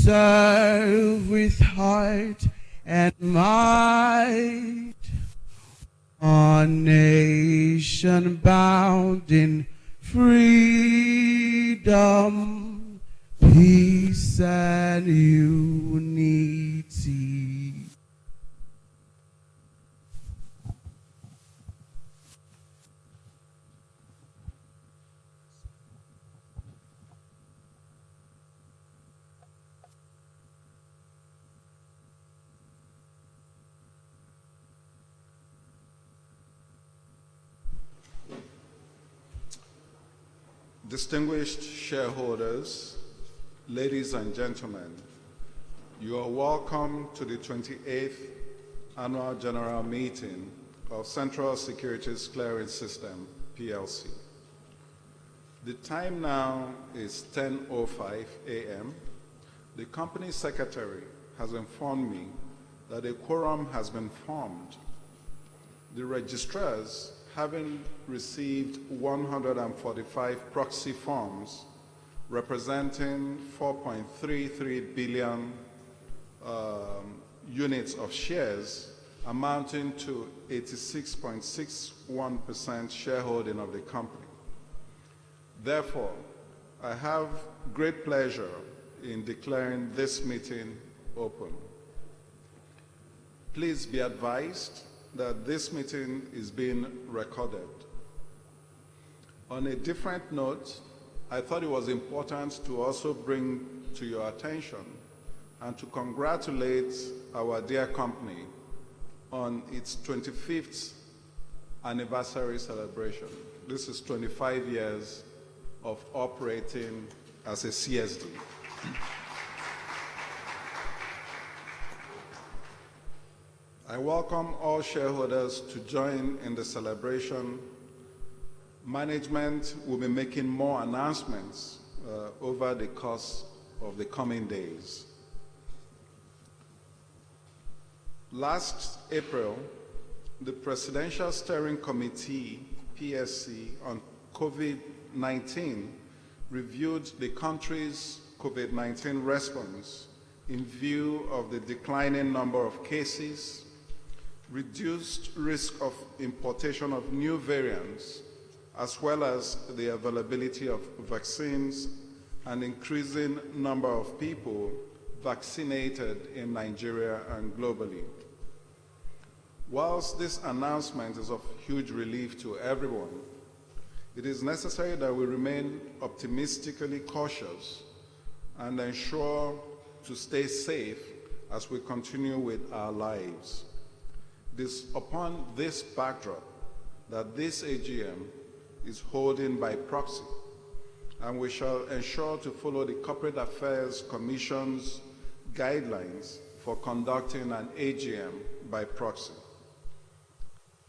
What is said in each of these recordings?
serve with heart and might, one nation bound in freedom, peace and unity. Distinguished shareholders, ladies and gentlemen, you are welcome to the 28th Annual General Meeting of Central Securities Clearing System, PLC. The time now is 10:05 a.m. The company secretary has informed me that a quorum has been formed. The registrars, having received 145 proxy forms representing 4.33 billion units of shares, amounting to 86.61% shareholding of the company. Therefore, I have great pleasure in declaring this meeting open. Please be advised that this meeting is being recorded. On a different note, I thought it was important to also bring to your attention and to congratulate our dear company on its 25th anniversary celebration. This is 25 years of operating as a CSD. I welcome all shareholders to join in the celebration. Management will be making more announcements over the course of the coming days. Last April, the Presidential Steering Committee, PSC, on COVID-19 reviewed the country's COVID-19 response in view of the declining number of cases, reduced risk of importation of new variants, as well as the availability of vaccines and increasing number of people vaccinated in Nigeria and globally. Whilst this announcement is of huge relief to everyone, it is necessary that we remain optimistically cautious and ensure to stay safe as we continue with our lives. It is upon this backdrop that this AGM is holding by proxy, and we shall ensure to follow the Corporate Affairs Commission's guidelines for conducting an AGM by proxy.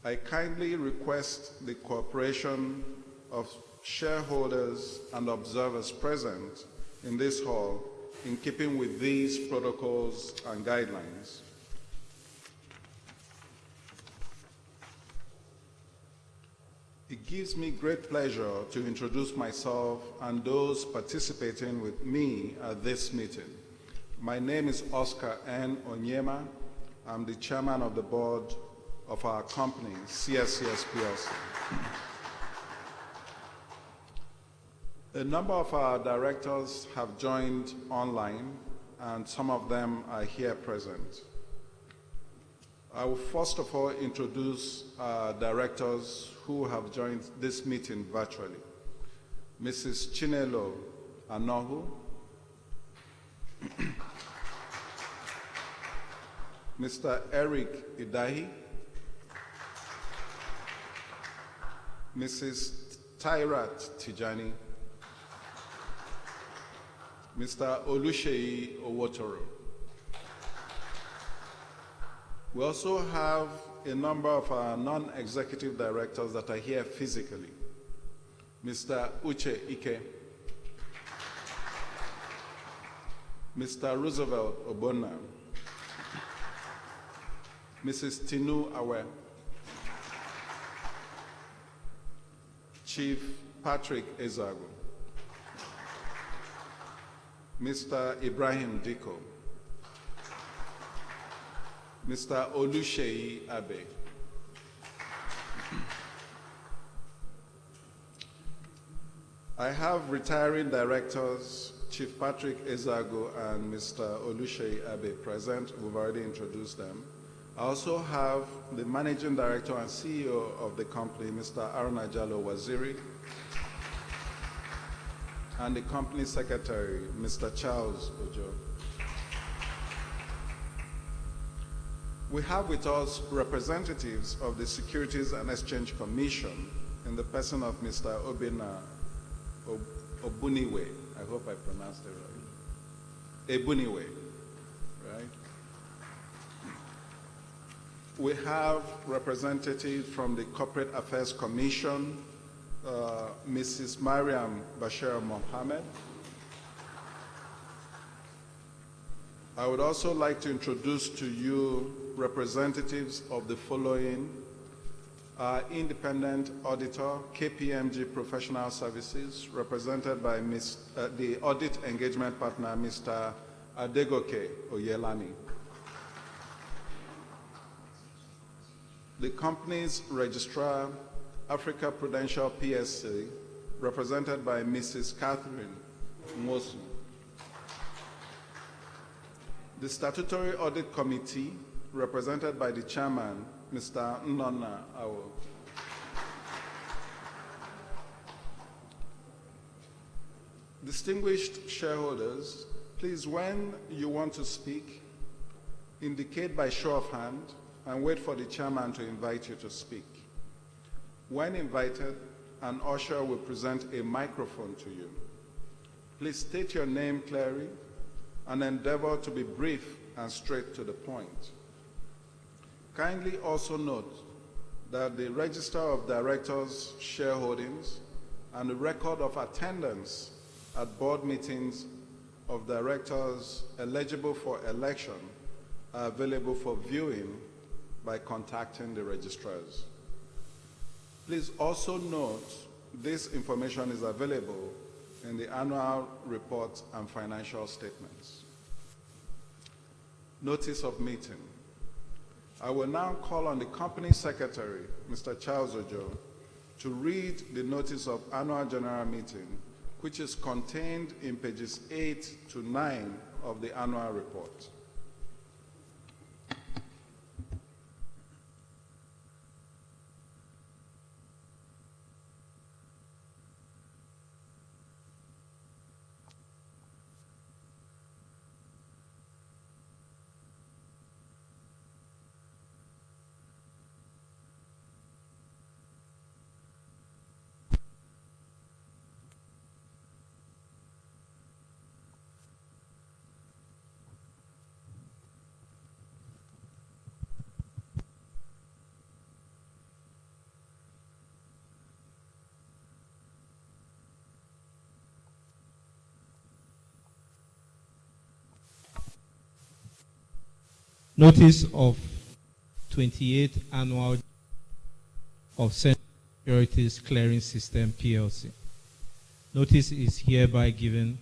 I kindly request the cooperation of shareholders and observers present in this hall in keeping with these protocols and guidelines. It gives me great pleasure to introduce myself and those participating with me at this meeting. My name is Oscar N. Onyema. I'm the chairman of the board of our company, CSCS PLC. A number of our directors have joined online, and some of them are here present. I will first of all introduce our directors who have joined this meeting virtually. Mrs. Chinelo Anohu, Mr. Eric Idahi, Mrs. Tyrat Tijani, Mr. Oluseyi Owotoro. We also have a number of our non-executive directors that are here physically. Mr. Uche Ike, Mr. Roosevelt Obonna, Mrs. Tinu Awe, Chief Patrick Ezago, Mr. Ibrahim Diko, Mr. Oluseyi Abe, I have retiring directors Chief Patrick Ezago and Mr. Oluseyi Abe present. We've already introduced them. I also have the Managing Director and CEO of the company, Mr. Aruna Jallo Waziri, and the Company Secretary, Mr. Charles Ojo. We have with us representatives of the Securities and Exchange Commission in the person of Mr. Obina Obuniwe. I hope I pronounced it right. Ebuniwe, right? We have representatives from the Corporate Affairs Commission, Mrs. Mariam Bashir Mohammed. I would also like to introduce to you representatives of the following: independent auditor, KPMG Professional Services, represented by the audit engagement partner, Mr. Adegoke Oyelami. The company's registrar, Africa Prudential PLC, represented by Mrs. Catherine Mosu. The Statutory Audit Committee, represented by the chairman, Mr. Nnonna Awo. Distinguished shareholders, please, when you want to speak, indicate by show of hand and wait for the chairman to invite you to speak. When invited, an usher will present a microphone to you. Please state your name clearly and endeavor to be brief and straight to the point. Kindly also note that the Register of Directors' shareholdings and the record of attendance at board meetings of directors eligible for election are available for viewing by contacting the registrars. Please also note this information is available in the annual report and financial statements. Notice of meeting. I will now call on the company secretary, Mr. Charles Ojo, to read the notice of annual general meeting, which is contained in pages 8 to 9 of the annual report. Notice of 28th Annual of Central Securities Clearing System, PLC. Notice is hereby given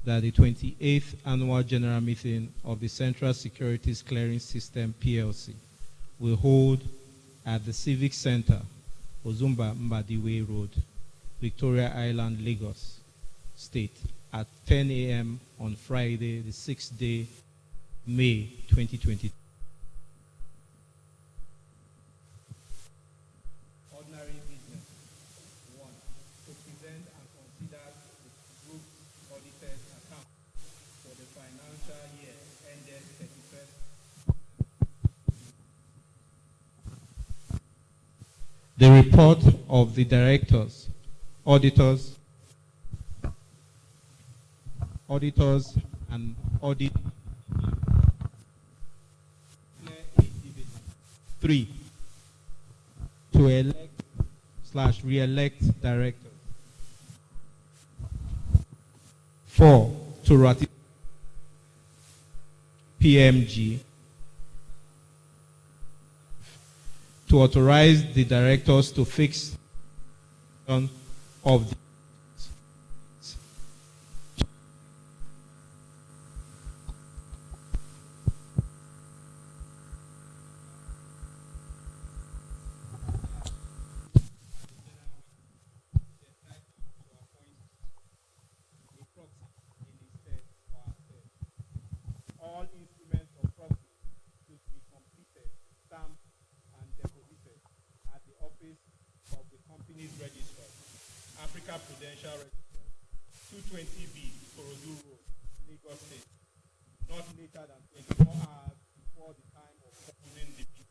that the 28th Annual General Meeting of the Central Securities Clearing System, PLC, will hold at the Civic Center, Ozumba Mbadiwe Road, Victoria Island, Lagos State, at 10 a.m. on Friday, the 6th day, May 2022. Ordinary business. 1. To present and consider the group's audited account for the financial year ended 31st. The report of the directors, auditors, and audit. 3. To elect/re-elect directors. 4. To ratify PMG. To authorize the directors to fix of the later than 24 hours before the time of opening the meeting.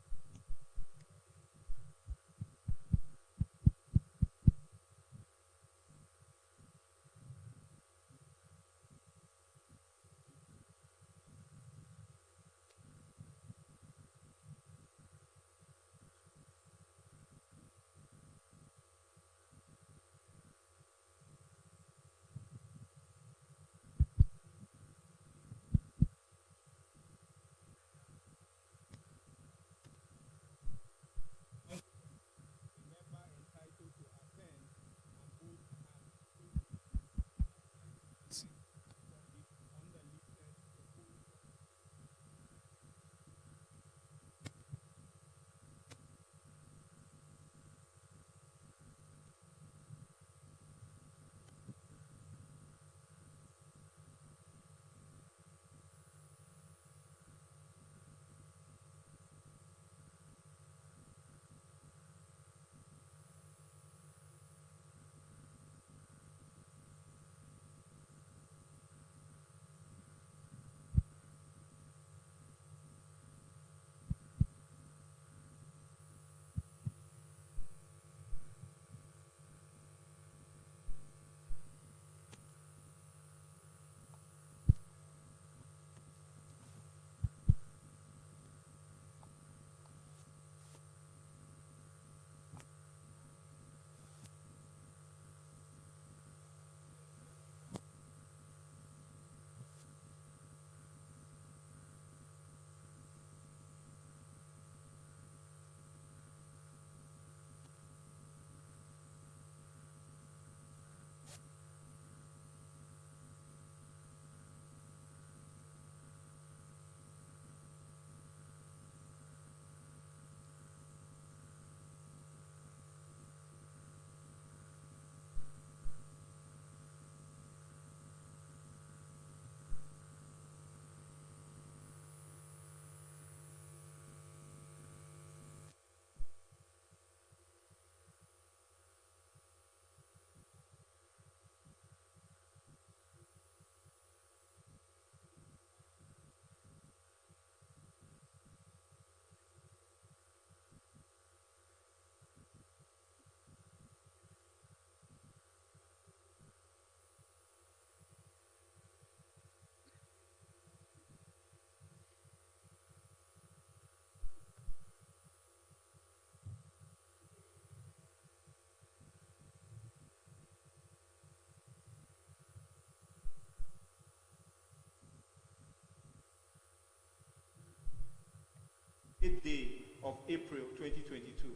Day of April 2022.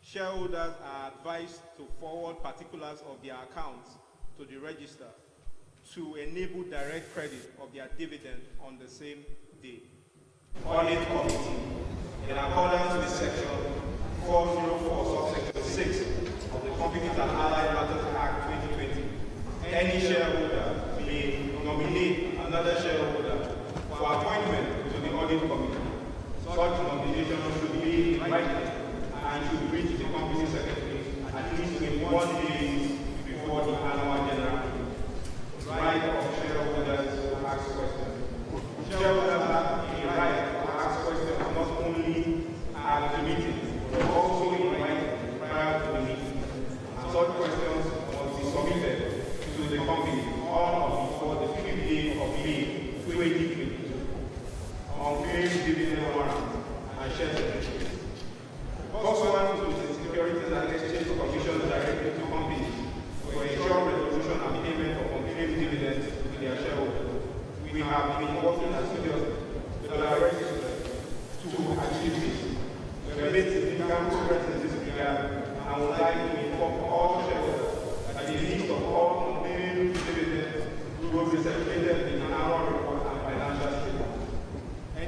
Shareholders are advised to forward particulars of their accounts to the register to enable direct credit of their dividend on the same day. Audit Committee, in accordance with Section 404, Subsection 6 of the Companies and Allied Matters Act 2020, any shareholder may nominate another shareholder for appointment to the Audit Committee. Such nomination should be invited and should reach the company secretary at least 21 days before the annual general meeting. Right of shareholders to ask questions. Shareholders have a right to ask questions not only at the meeting, but also invited prior to the meeting. Such questions must be submitted to the company on or before the 5th day of May 2022. On claims dividend warrants and share certificates. Pursuant to the Securities and Exchange Commission directive to companies to ensure resolution and payment of unclaimed dividends to their shareholders, we have been working assiduously with our registrar to achieve this. We have made significant progress in this regard and would like to inform all shareholders that the list of all unclaimed dividends will be circulated in an annual report and financial statement.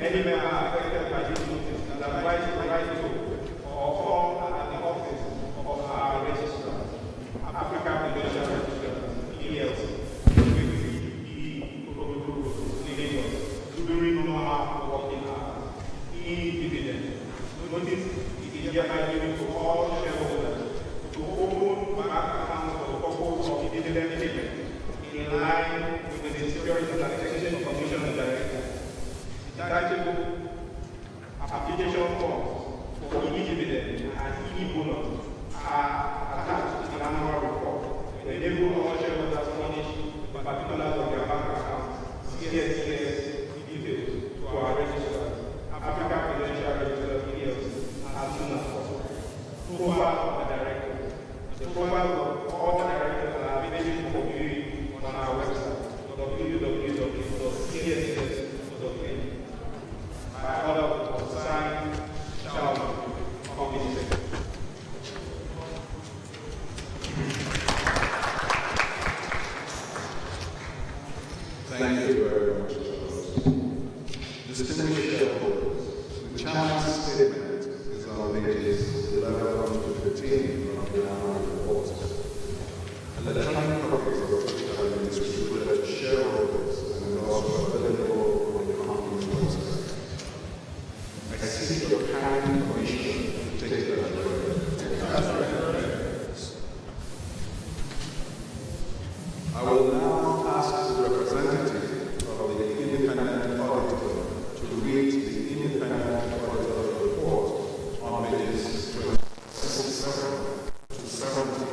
Any member affected by this notice is advised to write to or form at the office of our registrar, African Prudential Registrars, PLC, during normal working hours. Dividend. Notice it is hereby given to all shareholders to open bank accounts for the purpose of dividend payment in line with the Securities and Exchange Commission directive. Distinguished shareholders, the chairman's statement is on pages 11 to 15 of the annual report. Electronic copies of which have been distributed to shareholders and also available on the company's website. I seek your kind permission to take that I will now ask the representative of the independent auditor to read the independent auditor report on pages 27 to 70.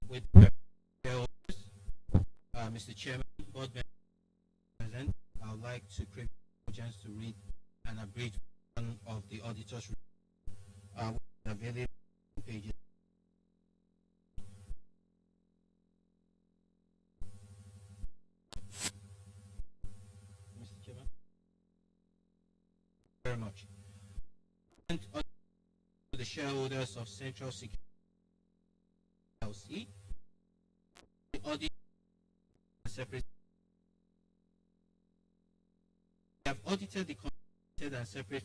With shareholders, Mr. Chairman, board members present, I would like to create a chance to read an abridged version of the auditor's report, available on pages. Mr. Chairman, very much. To the shareholders of Central Security PLC, the audit separate. We have audited the consolidated and separate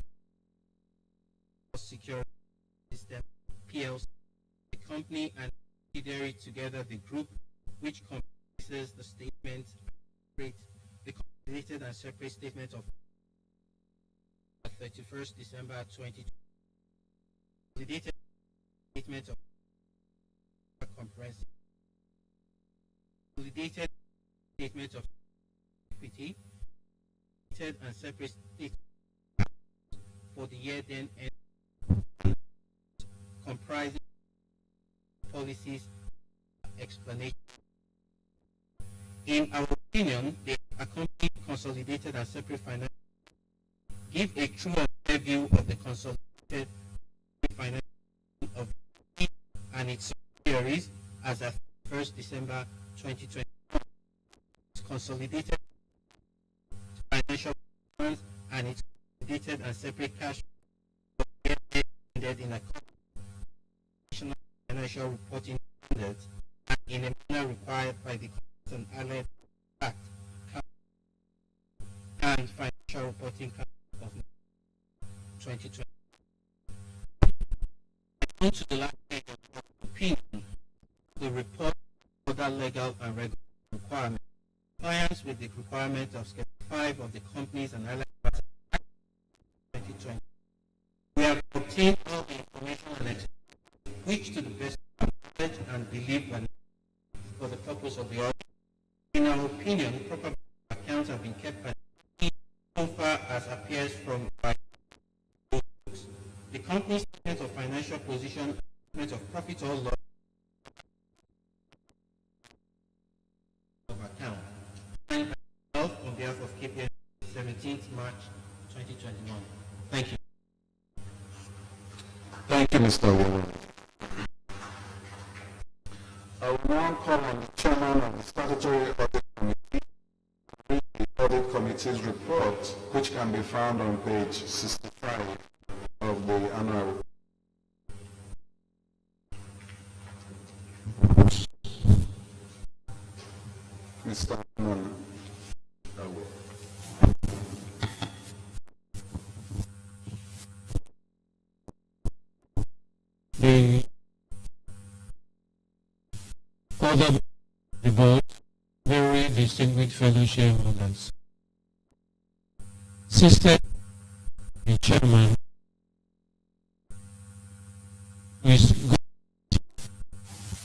security system PLC, the company and subsidiary together the group, which comprises the statement, the consolidated and separate statement of 31st December 2020, consolidated statement of comprehensive, consolidated statement of equity, and separate statement for the year then end, comprising policies explanation. In our opinion, the accompanying consolidated and separate financial give a true and fair view of the consolidated financial of it and its subsidiaries as at 1st December 2020. Its consolidated financial performance and its consolidated and separate cash ended in a national financial reporting standards and in a manner required by the Customs and Allied Act and Financial Reporting Council of 2020. On to the last page of the opinion, the report other legal and regulatory requirements. Compliance with the requirement of Schedule 5 of the Companies and Allied Act 2020. We have obtained all the information and experience which to the best of our knowledge and belief and for the purpose of the audit. In our opinion, proper accounts have been kept by so far as appears from our books. The company's statement of financial position, statement of profit or loss of account, signed by myself on behalf of KPN 17th March 2021. Thank you. Thank you, Mr. Warren. I will now call on the chairman of the Statutory Audit Committee to read the Audit Committee's report, which can be found on page 65 of the annual report. Mr. Nona. The other the board, very distinguished fellow shareholders. Sister, the chairman, is going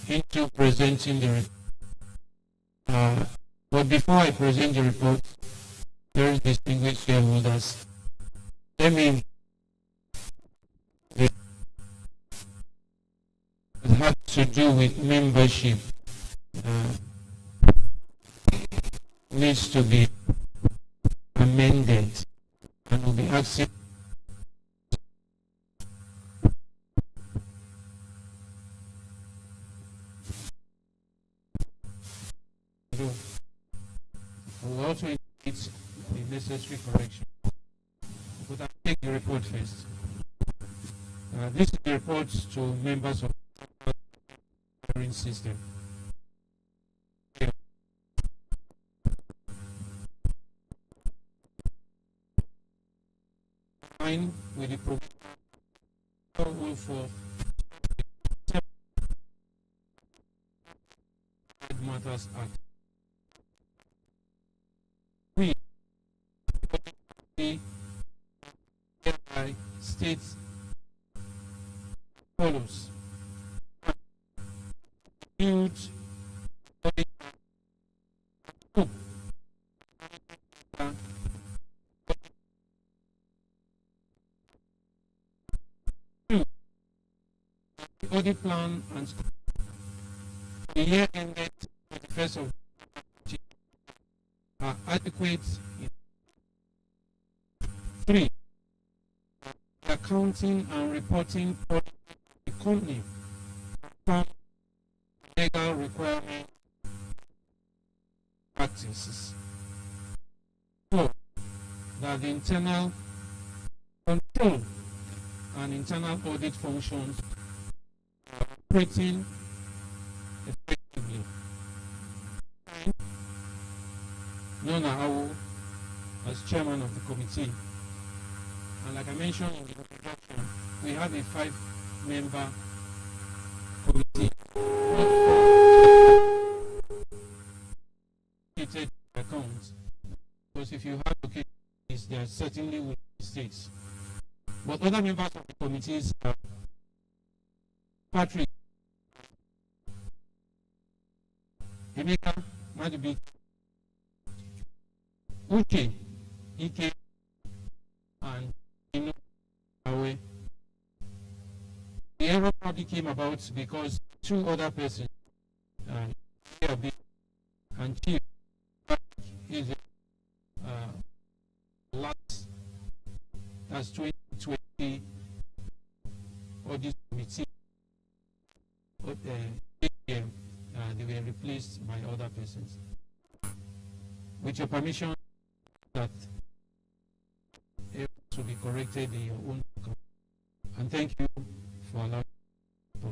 into presenting the report. But before I present the report, very distinguished shareholders, let me it has to do with membership. Needs to be amended, and will be asking will also need the necessary correction. But I'll take the report first. This is the report to members of the clearing system. With the provision for Matters Act. We hereby states follows. Huge audit plan and the year ended 21st of are adequate. 3. Accounting and reporting for the company from legal requirement practices. 4. That the internal control and internal audit functions are operating effectively. Nona Awu, as chairman of the committee, and like I mentioned in the introduction, we have a 5-member committee located accounts, because if you have located, there certainly will be mistakes. But other members of the committees are Patrick, Emeka, Madibi, Uche, Ike, and Inu Awe. The error probably came about because 2 other persons, and Chief, is last, that's 2020 audit committee. They were replaced by other persons. With your permission, that it will be corrected in your own account. And thank you for allowing me.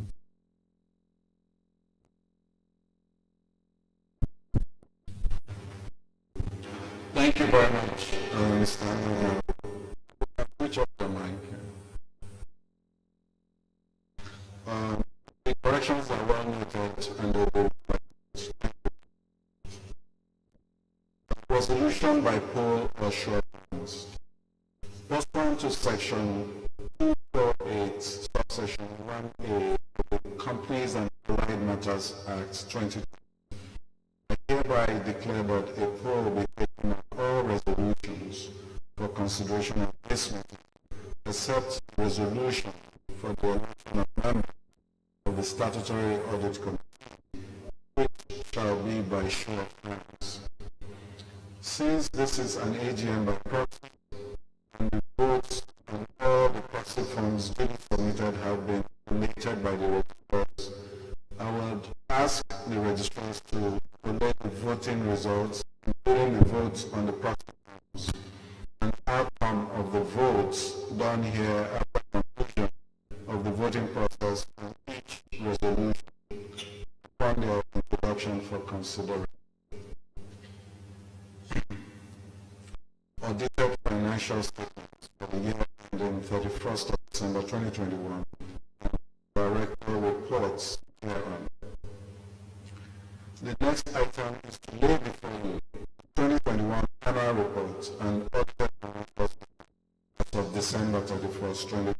Thank you very much, Mr. Switch off the mic. The corrections are well noted and they will be resolution by poll or short ones. Pursuant to section 248, subsection 1A of the Companies and Allied Matters Act 2020, I hereby declare that a poll will be taken on all resolutions for consideration of this meeting, except resolution for the election of members of the Statutory Audit Committee, which shall be by show of hands. Since this is an AGM by proxy, and the votes on all the proxy forms duly submitted have been collated by the registrars, I would ask the registrars to collate the voting results, including the votes on the proxy forms, and outcome of the votes done here after conclusion of the voting process on each resolution upon their introduction for consideration. audited financial statements for the year ending 31st of December 2021 and director reports hereon. The next item is to lay before you 2021 annual report and audited financial statements of December 31st, 2021.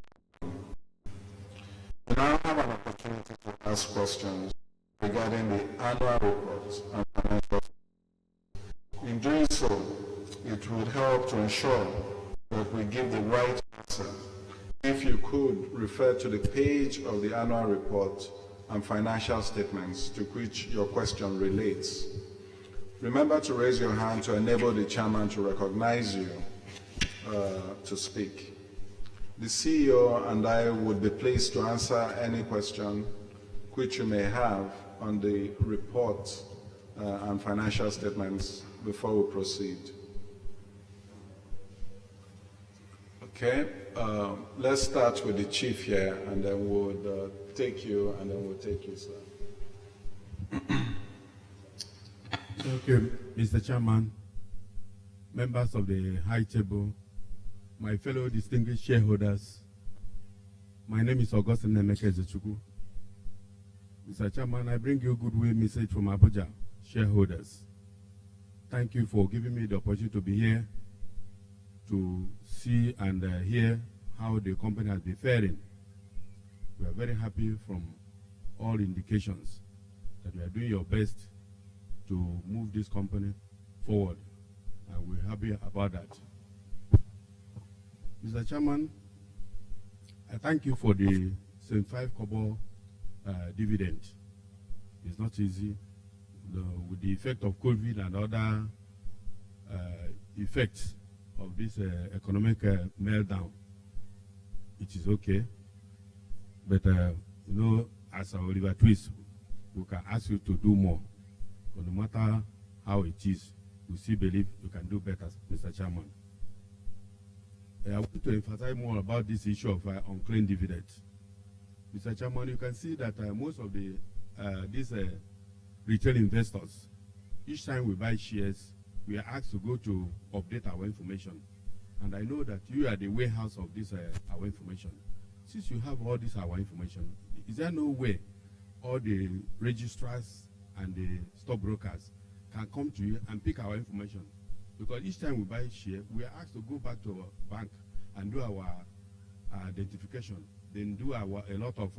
You now have an opportunity to ask questions regarding the annual report and financial statements. In doing so, it would help to ensure that we give the right answer. If you could refer to the page of the annual report and financial statements to which your question relates. Remember to raise your hand to enable the chairman to recognize you to speak. The CEO and I would be pleased to answer any question which you may have on the report and financial statements before we proceed. Okay, let's start with the chief here, and then we'll take you, and then we'll take you, sir. Thank you, Mr. Chairman, members of the High Table, my fellow distinguished shareholders. My name is Augustine Nemeke Zechuku. Mr. Chairman, I bring you a goodwill message from Abuja shareholders. Thank you for giving me the opportunity to be here to see and hear how the company has been faring. We are very happy from all indications that you are doing your best to move this company forward, and we're happy about that. Mr. Chairman, I thank you for the 75 kobo dividend. It's not easy. With the effect of COVID and other effects of this economic meltdown, it is okay. But, you know, as our Oliver Twist, we can ask you to do more. But no matter how it is, we still believe you can do better, Mr. Chairman. I want to emphasize more about this issue of unclaimed dividends. Mr. Chairman, you can see that most of the these retail investors, each time we buy shares, we are asked to go to update our information. And I know that you are the warehouse of this our information. Since you have all this our information, is there no way all the registrars and the stockbrokers can come to you and pick our information? Because each time we buy share, we are asked to go back to our bank and do our identification, then do a lot of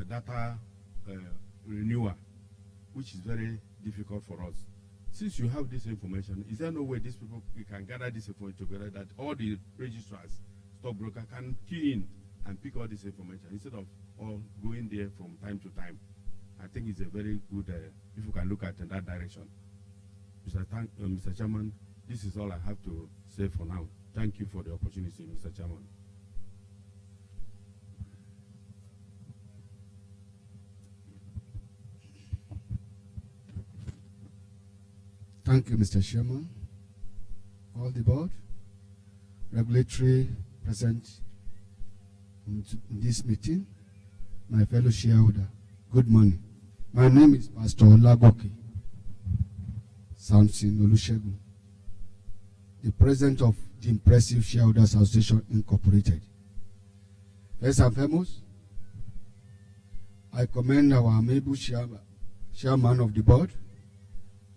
data renewal, which is very difficult for us. Since you have this information, is there no way these people can gather this information together that all the registrars, stockbroker can key in and pick all this information instead of all going there from time to time? I think it's a very good, if you can look at in that direction. Mr. Chairman, this is all I have to say for now. Thank you for the opportunity, Mr. Chairman. Thank you, Mr. Chairman. All the board, regulatory present in this meeting, my fellow shareholder, good morning. My name is Pastor Olagoke Samson Olusegun, the president of the Impressive Shareholders Association Incorporated. First and foremost, I commend our amiable chairman of the board,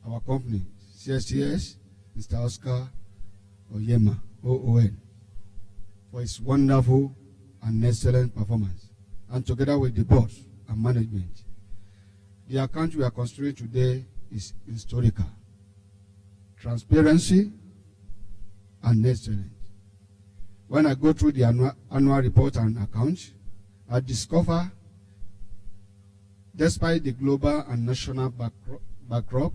our company, CSCS, Mr. Oscar Oyema, OON, for his wonderful and excellent performance, and together with the board and management. The account we are considering today is historical, transparency, and excellent. When I go through the annual report and accounts, I discover, despite the global and national backdrop,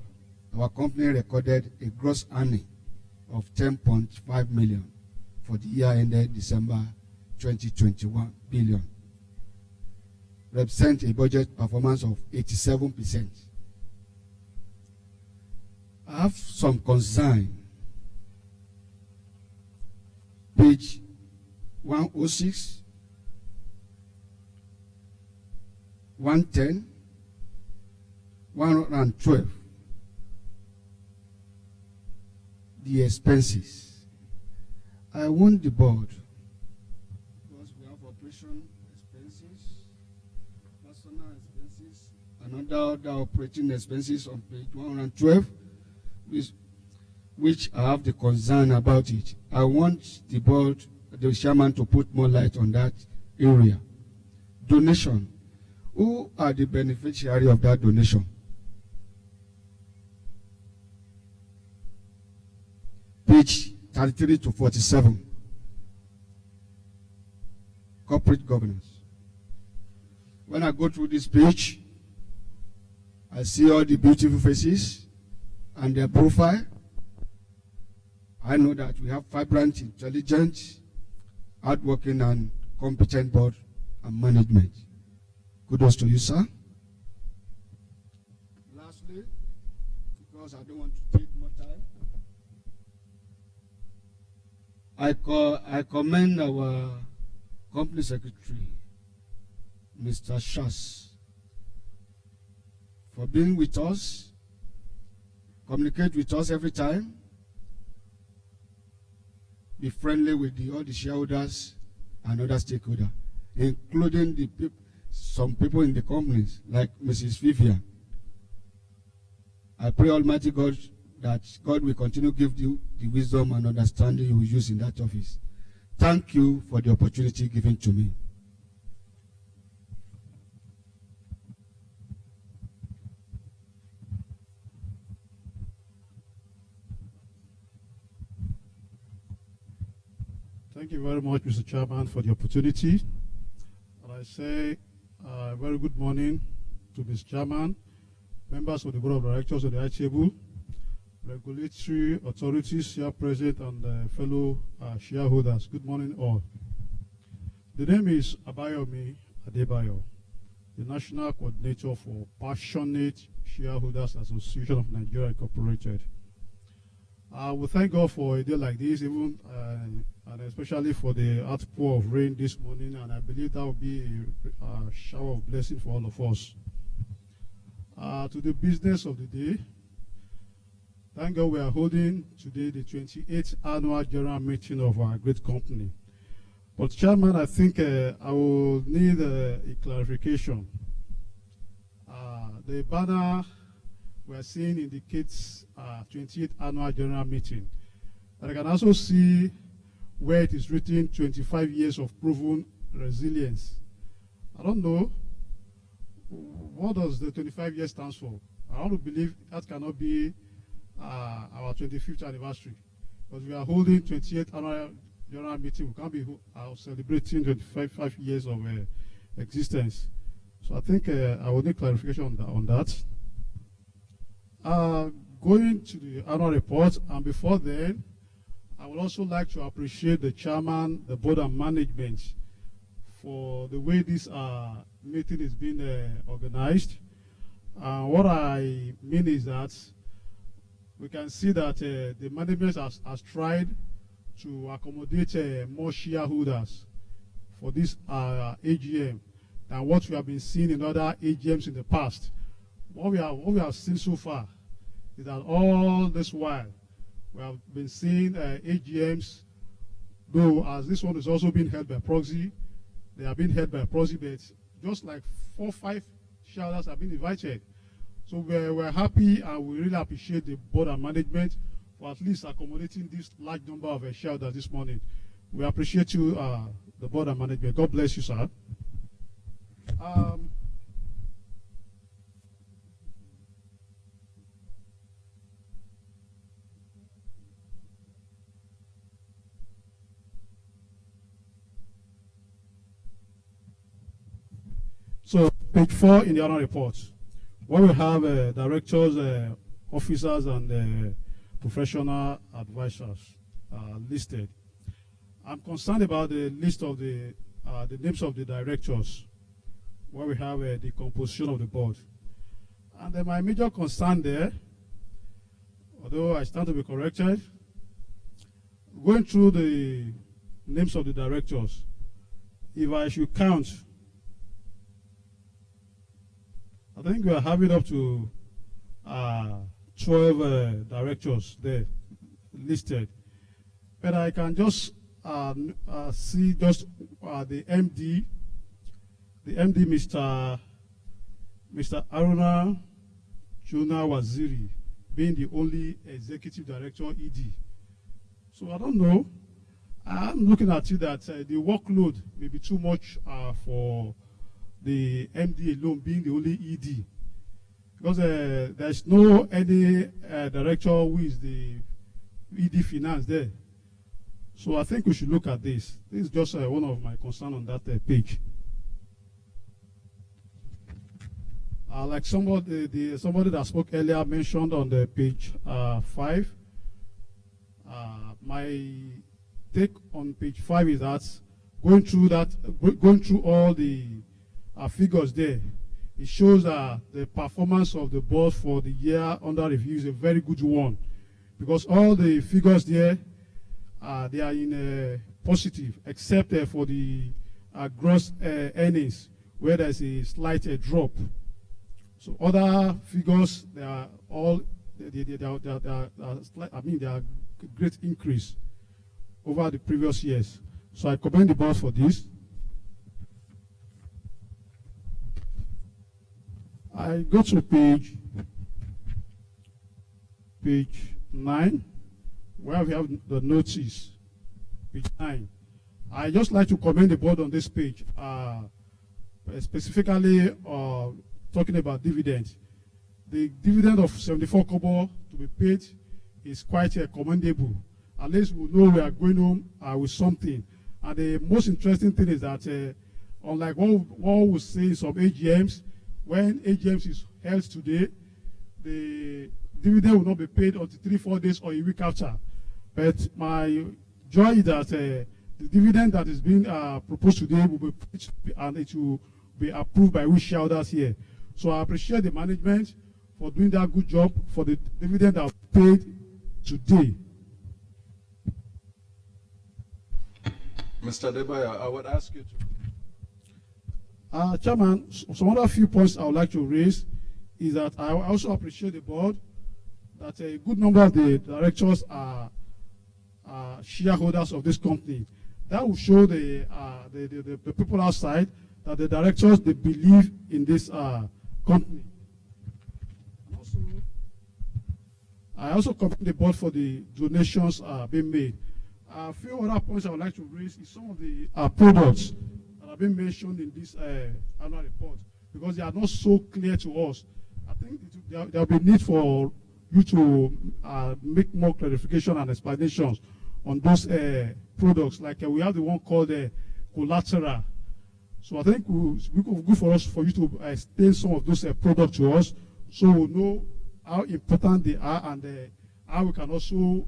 our company recorded a gross earning of 10.5 million for the year ended December 2021 billion, represent a budget performance of 87%. I have some concern. Page 106, 110, 112. the expenses. I want the board, because we have operation expenses, personal expenses, and other operating expenses on page 112, which I have the concern about it. I want the board, the chairman, to put more light on that area. Donation. Who are the beneficiaries of that donation? Page 33 to 47. Corporate governance. When I go through this page, I see all the beautiful faces and their profile. I know that we have vibrant, intelligent, hardworking, and competent board and management. Kudos to you, sir. Lastly, because I don't want to take more time, I commend our company secretary, Mr. Shas, for being with us, communicate with us every time, be friendly with all the shareholders and other stakeholders, including some people in the companies, like Mrs. Vivian. I pray Almighty God that God will continue to give you the wisdom and understanding you will use in that office. Thank you for the opportunity given to me. Thank you very much, Mr. Chairman, for the opportunity. And I say very good morning to Mr. Chairman, members of the Board of Directors of the table, regulatory authorities here present, and fellow shareholders. Good morning, all. The name is Abayomi Adebayo, the National Coordinator for Passionate Shareholders Association of Nigeria Incorporated. We thank God for a day like this, even and especially for the outpour of rain this morning, and I believe that will be a shower of blessing for all of us. To the business of the day, thank God we are holding today the 28th annual general meeting of our great company. But Chairman, I think I will need a clarification. The banner we are seeing indicates 28th annual general meeting. And I can also see where it is written 25 years of proven resilience. I don't know, what does the 25 years stand for? I want to believe that cannot be our 25th anniversary, because we are holding 28th annual general meeting. We can't be celebrating 25 years of existence. So I think I will need clarification on that. Going to the annual report, and before then, I would also like to appreciate the chairman, the board and management for the way this meeting is being organized. What I mean is that we can see that the management has tried to accommodate more shareholders for this AGM than what we have been seeing in other AGMs in the past. What we have seen so far is that all this while we have been seeing AGMs, though as this one is also being held by proxy, they are being held by proxy, but just like 4 or 5 shareholders have been invited. So we're happy, and we really appreciate the board and management for at least accommodating this large number of shareholders this morning. We appreciate you, the board and management. God bless you, sir. So, page 4 in the annual report, where we have directors, officers, and professional advisors listed. I'm concerned about the list of the names of the directors, where we have the composition of the board. And my major concern there, although I stand to be corrected, going through the names of the directors, if I should count, I think we are having up to 12 directors there listed. But I can just see just the MD, Mr. Aruna Juna Waziri, being the only executive director ED. So I don't know. I'm looking at it that the workload may be too much for the MD alone being the only ED. Because there's no any director who is the ED finance there. So I think we should look at this. This is just one of my concerns on that page. Like somebody that spoke earlier mentioned on the page 5, my take on page 5 is that going through all the figures there, it shows that the performance of the board for the year under review is a very good one, because all the figures there, they are in positive, except for the gross earnings, where there's a slight drop. So other figures, they are all, they are great increase over the previous years. So I commend the board for this. I go to page 9, where we have the notice. Page 9. I just like to commend the board on this page, specifically talking about dividends. The dividend of 74 kobo to be paid is quite commendable. At least we know we are going home with something. And the most interesting thing is that, unlike what we say in some AGMs, when AGMs is held today, the dividend will not be paid until 3-4 days or a week after. But my joy is that the dividend that is being proposed today will be paid, and it will be approved by we shareholders here. So I appreciate the management for doing that good job for the dividend that paid today. Mr. Debaya, I would ask you to. Chairman, some other few points I would like to raise is that I also appreciate the board that a good number of the directors are shareholders of this company. That will show the people outside that the directors, they believe in this company. And also, I also commend the board for the donations being made. A few other points I would like to raise is some of the products that have been mentioned in this annual report, because they are not so clear to us. I think there will be need for you to make more clarification and explanations on those products. Like we have the one called collateral. So I think it would be good for you to explain some of those products to us, so we know how important they are and how we can also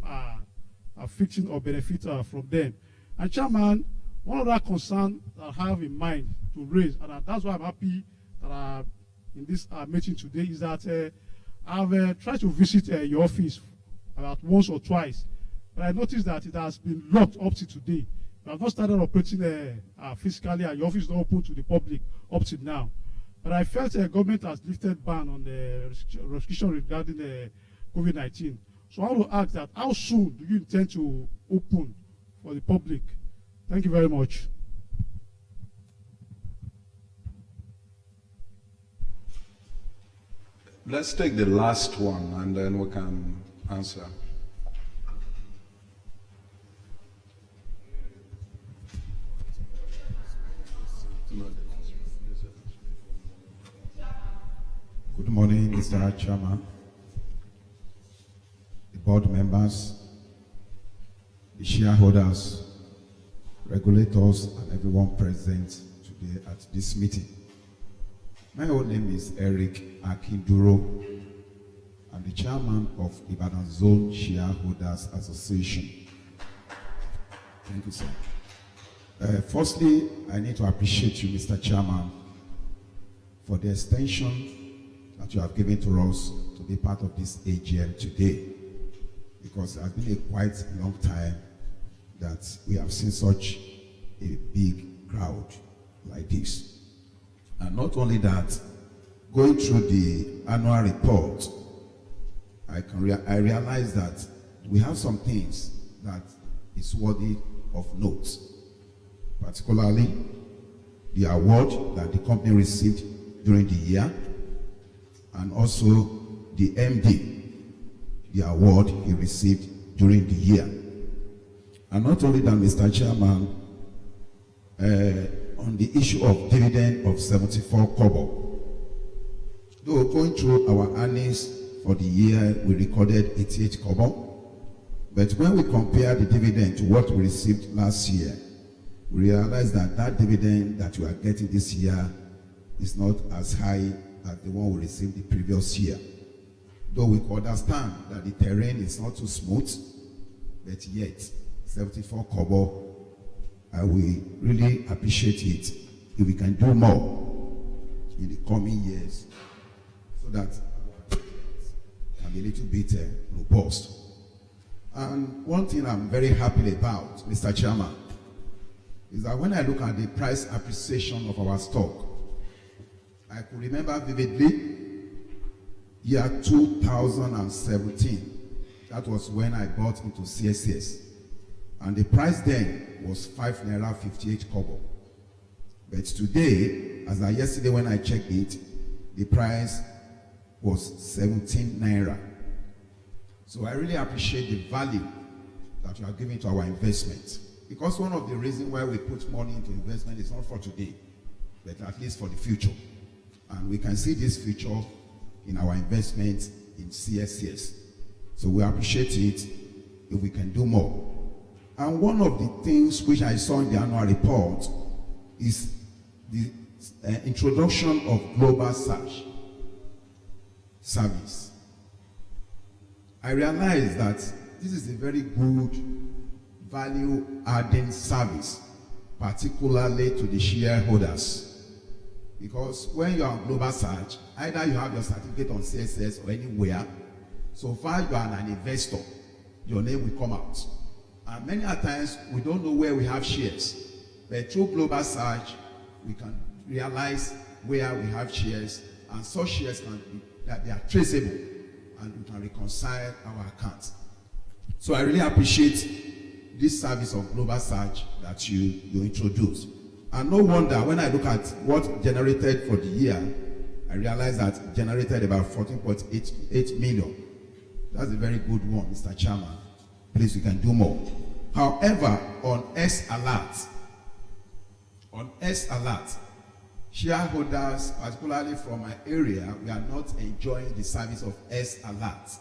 fix it or benefit from them. And Chairman, one other concern that I have in mind to raise, and that's why I'm happy that in this meeting today, is that I've tried to visit your office about once or twice, but I noticed that it has been locked up to today. We have not started operating physically, and your office is not open to the public up to now. But I felt the government has lifted ban on the restriction regarding COVID-19. So I want to ask that, how soon do you intend to open for the public? Thank you very much. Let's take the last one and then we can answer. Good morning, Mr. Chairman, the board members, the shareholders, regulators, and everyone present today at this meeting. My own name is Eric Akinduro. I'm the chairman of Ibadan Zone Shareholders Association. Thank you, sir. Firstly, I need to appreciate you, Mr. Chairman, for the extension that you have given to us to be part of this AGM today, because it has been a quite long time that we have seen such a big crowd like this. And not only that, going through the annual report, I realize that we have some things that is worthy of note, particularly the award that the company received during the year, and also the MD, the award he received during the year. And not only that, Mr. Chairman, on the issue of dividend of 74 kobo, though going through our earnings for the year, we recorded 88 kobo. But when we compare the dividend to what we received last year, we realize that that dividend that we are getting this year is not as high as the one we received the previous year. Though we could understand that the terrain is not too smooth, but yet 74 kobo, we really appreciate it if we can do more in the coming years so that can be a little bit robust. And one thing I'm very happy about, Mr. Chairman, is that when I look at the price appreciation of our stock, I could remember vividly year 2017. That was when I bought into CSCS. And the price then was 5 naira 58 kobo. But today, as of yesterday when I checked it, the price was 17 naira. So I really appreciate the value that you are giving to our investment. Because one of the reasons why we put money into investment is not for today, but at least for the future. And we can see this future in our investment in CSCS. So we appreciate it if we can do more. And one of the things which I saw in the annual report is the introduction of global search service. I realize that this is a very good value-adding service, particularly to the shareholders. Because when you are on global search, either you have your certificate on CSS or anywhere, so far you are an investor, your name will come out. And many a times we don't know where we have shares, but through global search, we can realize where we have shares, and such shares can be, that they are traceable, and we can reconcile our accounts. So I really appreciate this service of global search that you introduced. And no wonder when I look at what generated for the year, I realize that it generated about 14.88 million. That's a very good one, Mr. Chairman. Please, we can do more. However, on S-Alert, shareholders, particularly from my area, we are not enjoying the service of S-Alert.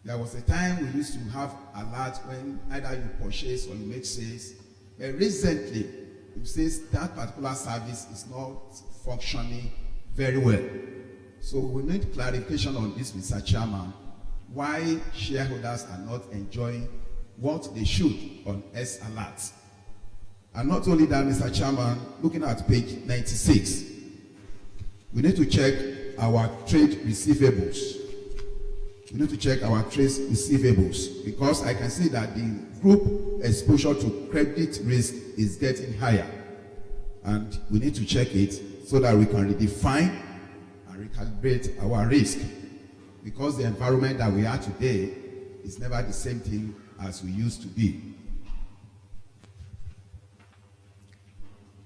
There was a time we used to have alert when either you purchase or you make sales. But recently, it says that particular service is not functioning very well. So we need clarification on this, Mr. Chairman, why shareholders are not enjoying what they should on S-Alert. And not only that, Mr. Chairman, looking at page 96, we need to check our trade receivables. We need to check our trade receivables because I can see that the group exposure to credit risk is getting higher. And we need to check it so that we can redefine and recalibrate our risk. Because the environment that we are today is never the same thing as we used to be.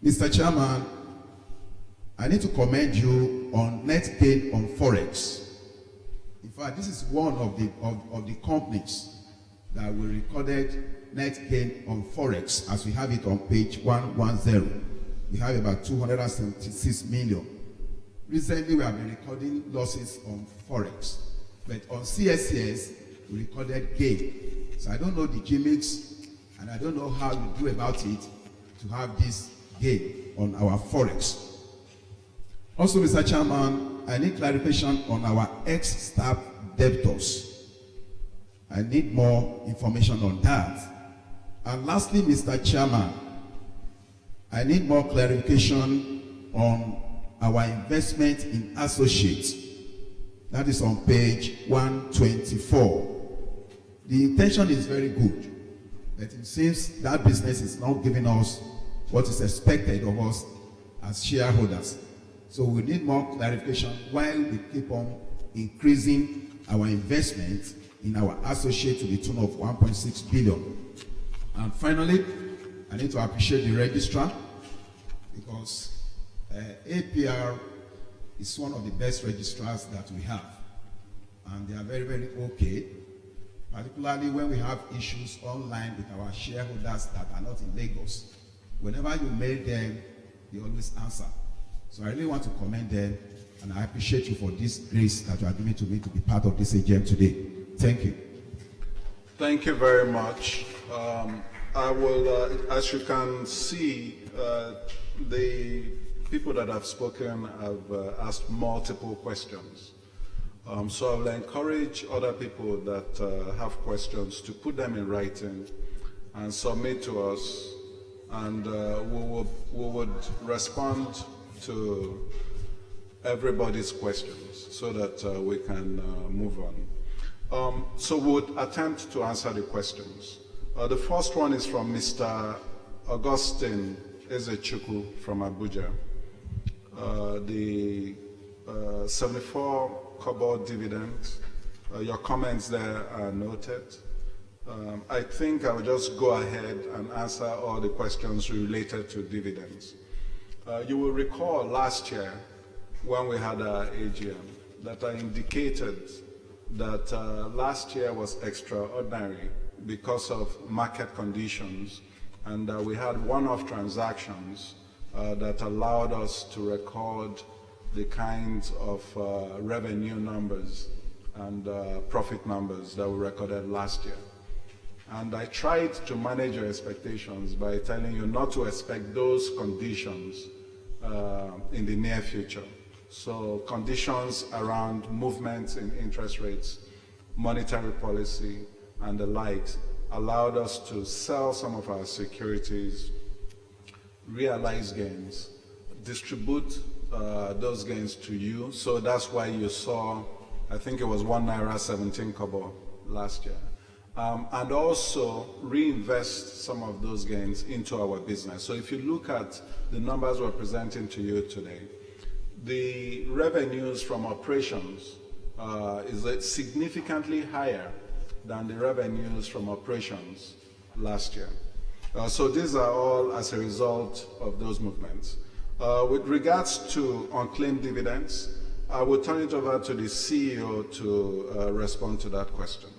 Mr. Chairman, I need to commend you on net gain on Forex. In fact, this is one of the companies that we recorded net gain on Forex as we have it on page 110. We have about 276 million. Recently, we have been recording losses on Forex. But on CSCS, we recorded gain. So I don't know the gimmicks, and I don't know how you do about it to have this gain on our Forex. Also, Mr. Chairman, I need clarification on our ex-staff debtors. I need more information on that. And lastly, Mr. Chairman, I need more clarification on our investment in associates. That is on page 124. The intention is very good, but it seems that business is not giving us what is expected of us as shareholders. So we need more clarification while we keep on increasing our investment in our associate to the tune of 1.6 billion. And finally, I need to appreciate the registrar because APR is one of the best registrars that we have. And they are very, very okay, particularly when we have issues online with our shareholders that are not in Lagos. Whenever you mail them, they always answer. So I really want to commend them, and I appreciate you for this grace that you are giving to me to be part of this AGM today. Thank you. Thank you very much. I will, as you can see, the people that have spoken have asked multiple questions. So I will encourage other people that have questions to put them in writing and submit to us, and we would respond to everybody's questions so that we can move on. So we'll attempt to answer the questions. The first one is from Mr. Augustine Ezechukwu from Abuja. The 74 kobo dividend, your comments there are noted. I think I will just go ahead and answer all the questions related to dividends. You will recall last year when we had our AGM that I indicated that last year was extraordinary because of market conditions, and we had one-off transactions that allowed us to record the kinds of revenue numbers and profit numbers that we recorded last year. And I tried to manage your expectations by telling you not to expect those conditions in the near future. So conditions around movements in interest rates, monetary policy, and the likes allowed us to sell some of our securities, realize gains, distribute those gains to you. So that's why you saw, I think it was ₦1.17 last year. And also reinvest some of those gains into our business. So if you look at the numbers we're presenting to you today, the revenues from operations is significantly higher than the revenues from operations last year. So these are all as a result of those movements. With regards to unclaimed dividends, I will turn it over to the CEO to respond to that question.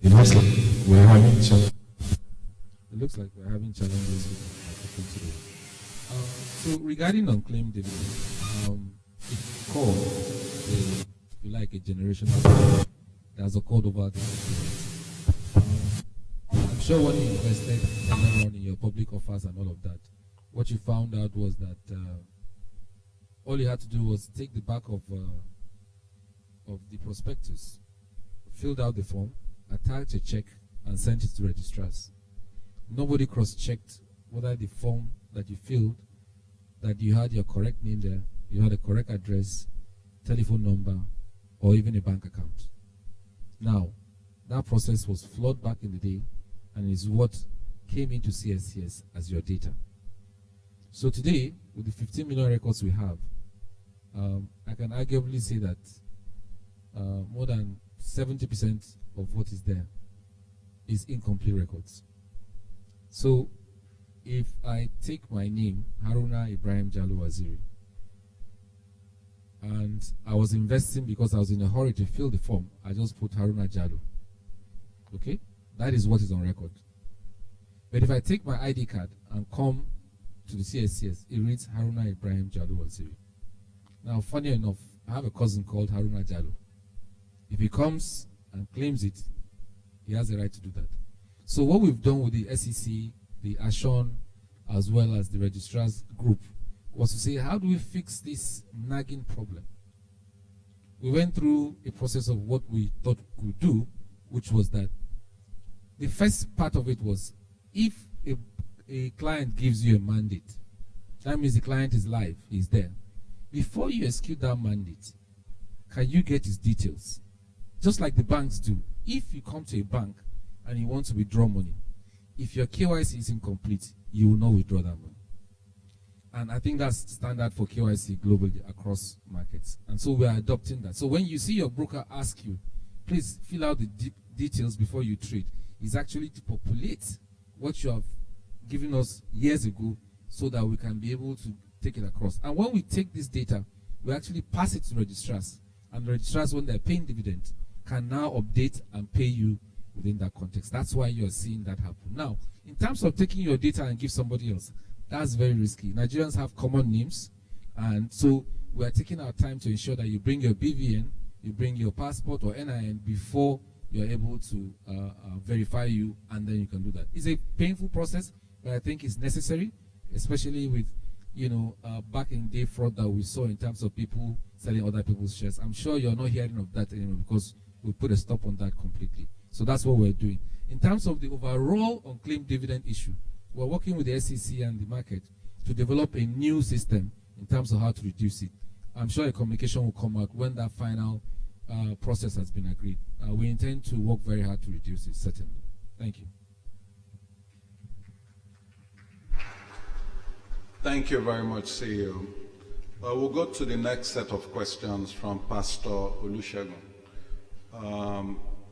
It looks like we're having challenges with the microphone today. So regarding unclaimed dividend, if you call, if you like, a generational that's occurred over the years. I'm sure when you invested earlier on in your public offers and all of that, what you found out was that all you had to do was take the back of the prospectus, filled out the form, attach a check, and sent it to registrars. Nobody cross-checked whether the form that you filled, that you had your correct name there, you had a correct address, telephone number, or even a bank account. Now, that process was flawed back in the day and is what came into CSCS as your data. So today, with the 15 million records we have, I can arguably say that more than 70% of what is there is incomplete records. So if I take my name, Haruna Ibrahim Jallo Waziri, and I was investing because I was in a hurry to fill the form, I just put Haruna Jallo. Okay? That is what is on record. But if I take my ID card and come to the CSCS, it reads Haruna Ibrahim Jallo Waziri. Now, funny enough, I have a cousin called Haruna Jallo. If he comes and claims it, he has the right to do that. So what we've done with the SEC, the Ashon, as well as the registrars group, was to say, how do we fix this nagging problem? we went through a process of what we thought we could do, which was that the first part of it was, if a client gives you a mandate, that means the client is live, he's there. Before you execute that mandate, can you get his details? Just like the banks do. If you come to a bank and you want to withdraw money, if your KYC is incomplete, you will not withdraw that money. And I think that's standard for KYC globally across markets. And so we are adopting that. So when you see your broker ask you, please fill out the details before you trade, it's actually to populate what you have given us years ago so that we can be able to take it across. And when we take this data, we actually pass it to registrars. And the registrars, when they're paying dividends, can now update and pay you within that context. That's why you're seeing that happen. Now, in terms of taking your data and give somebody else, that's very risky. Nigerians have common names, and so we are taking our time to ensure that you bring your BVN, you bring your passport or NIN before you're able to verify you, and then you can do that. It's a painful process, but I think it's necessary, especially with, back in day fraud that we saw in terms of people selling other people's shares. I'm sure you're not hearing of that anymore because we put a stop on that completely. So that's what we're doing. In terms of the overall unclaimed dividend issue, we're working with the SEC and the market to develop a new system in terms of how to reduce it. I'm sure a communication will come out when that final process has been agreed. We intend to work very hard to reduce it, certainly. Thank you. Thank you very much, CEO. We'll go to the next set of questions from Pastor Olusegun.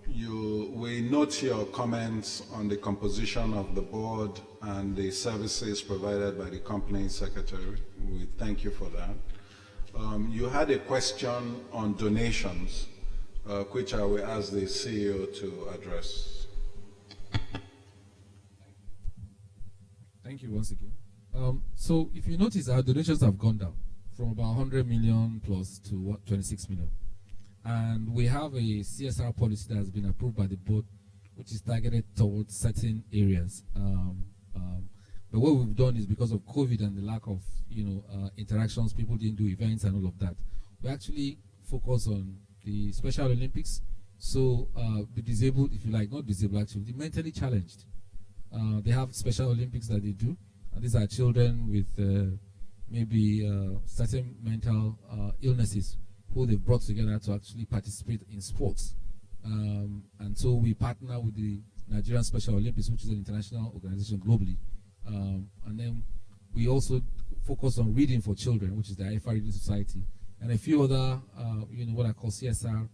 We note your comments on the composition of the board and the services provided by the company secretary. We thank you for that. You had a question on donations, which I will ask the CEO to address. Thank you once again. So if you notice, our donations have gone down from about 100 million plus to 26 million. And we have a CSR policy that has been approved by the board, which is targeted towards certain areas. But what we've done is, because of COVID and the lack of interactions, people didn't do events and all of that. We actually focus on the Special Olympics. So the disabled, if you like, not disabled actually, the mentally challenged. They have Special Olympics that they do. And these are children with maybe certain mental illnesses who they've brought together to actually participate in sports. And so we partner with the Nigerian Special Olympics, which is an international organization globally. And then we also focus on reading for children, which is the IFA Reading Society, and a few other, what I call CSR,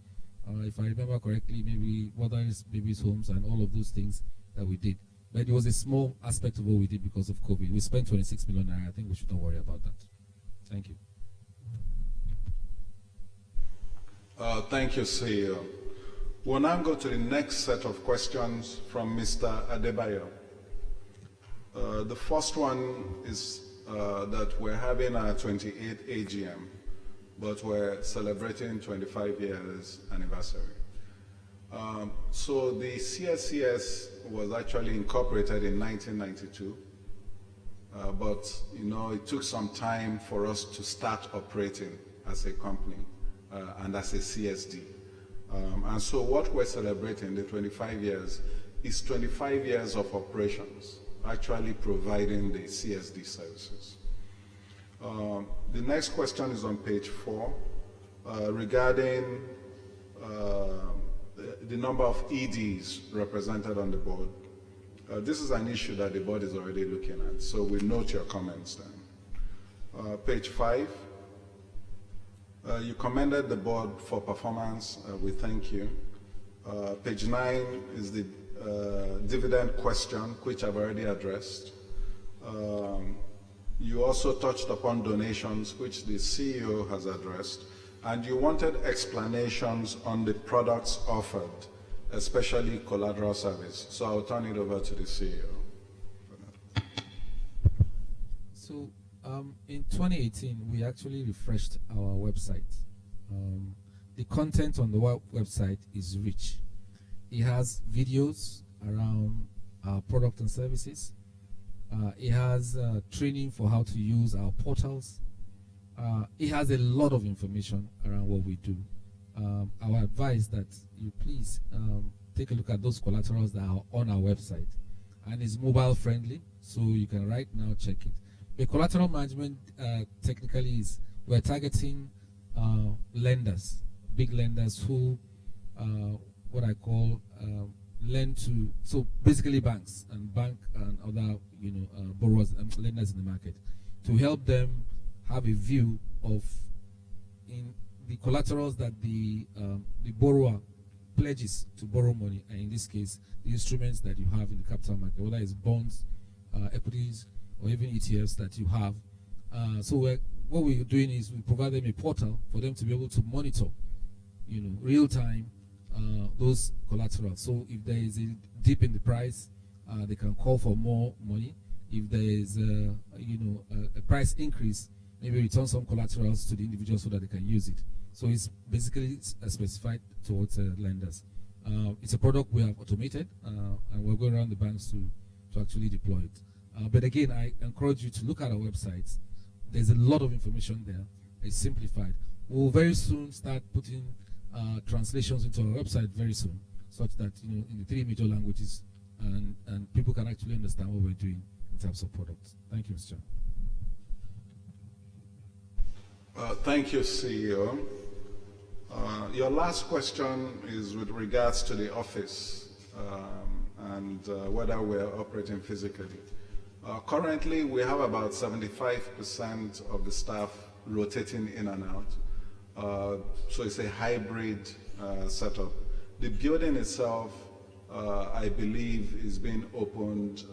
if I remember correctly, maybe mothers, babies' homes, and all of those things that we did. But it was a small aspect of what we did because of COVID. We spent 26 million naira. I think we should not worry about that. Thank you. Thank you, CEO. We'll now go to the next set of questions from Mr. Adebayo. The first one is that we're having our 28th AGM, but we're celebrating 25 years anniversary. So the CSCS was actually incorporated in 1992, but it took some time for us to start operating as a company and as a CSD. And so what we're celebrating, the 25 years, is 25 years of operations, actually providing the CSD services. The next question is on page 4, regarding the number of EDs represented on the board. This is an issue that the board is already looking at, so we note your comments then. Page 5, you commended the board for performance. We thank you. Page 9 is the dividend question, which I've already addressed. You also touched upon donations, which the CEO has addressed, and you wanted explanations on the products offered, especially collateral service. So I'll turn it over to the CEO. So in 2018, we actually refreshed our website. The content on the website is rich. It has videos around our product and services. It has training for how to use our portals. It has a lot of information around what we do. our advice that you please take a look at those collaterals that are on our website, and it's mobile friendly, so you can right now check it. The collateral management technically is we're targeting lenders, big lenders who what I call lend to, so basically banks and other borrowers and lenders in the market, to help them have a view of in the collaterals that the borrower pledges to borrow money, and in this case the instruments that you have in the capital market, whether it's bonds, equities, or even ETFs that you have. So what we're doing is we provide them a portal for them to be able to monitor, real time those collaterals. So if there is a dip in the price, they can call for more money. If there is a price increase, maybe return some collaterals to the individual so that they can use it. So it's basically specified towards lenders. It's a product we have automated, and we're going around the banks to actually deploy it. But again, I encourage you to look at our websites. There's a lot of information there. It's simplified. We'll very soon start putting translations into our website very soon, such that in the 3 major languages, and people can actually understand what we're doing in terms of products. Thank you, Mr. Chairman. Thank you, CEO. Your last question is with regards to the office and whether we're operating physically. Currently, we have about 75% of the staff rotating in and out. So it's a hybrid setup. The building itself, I believe, is being opened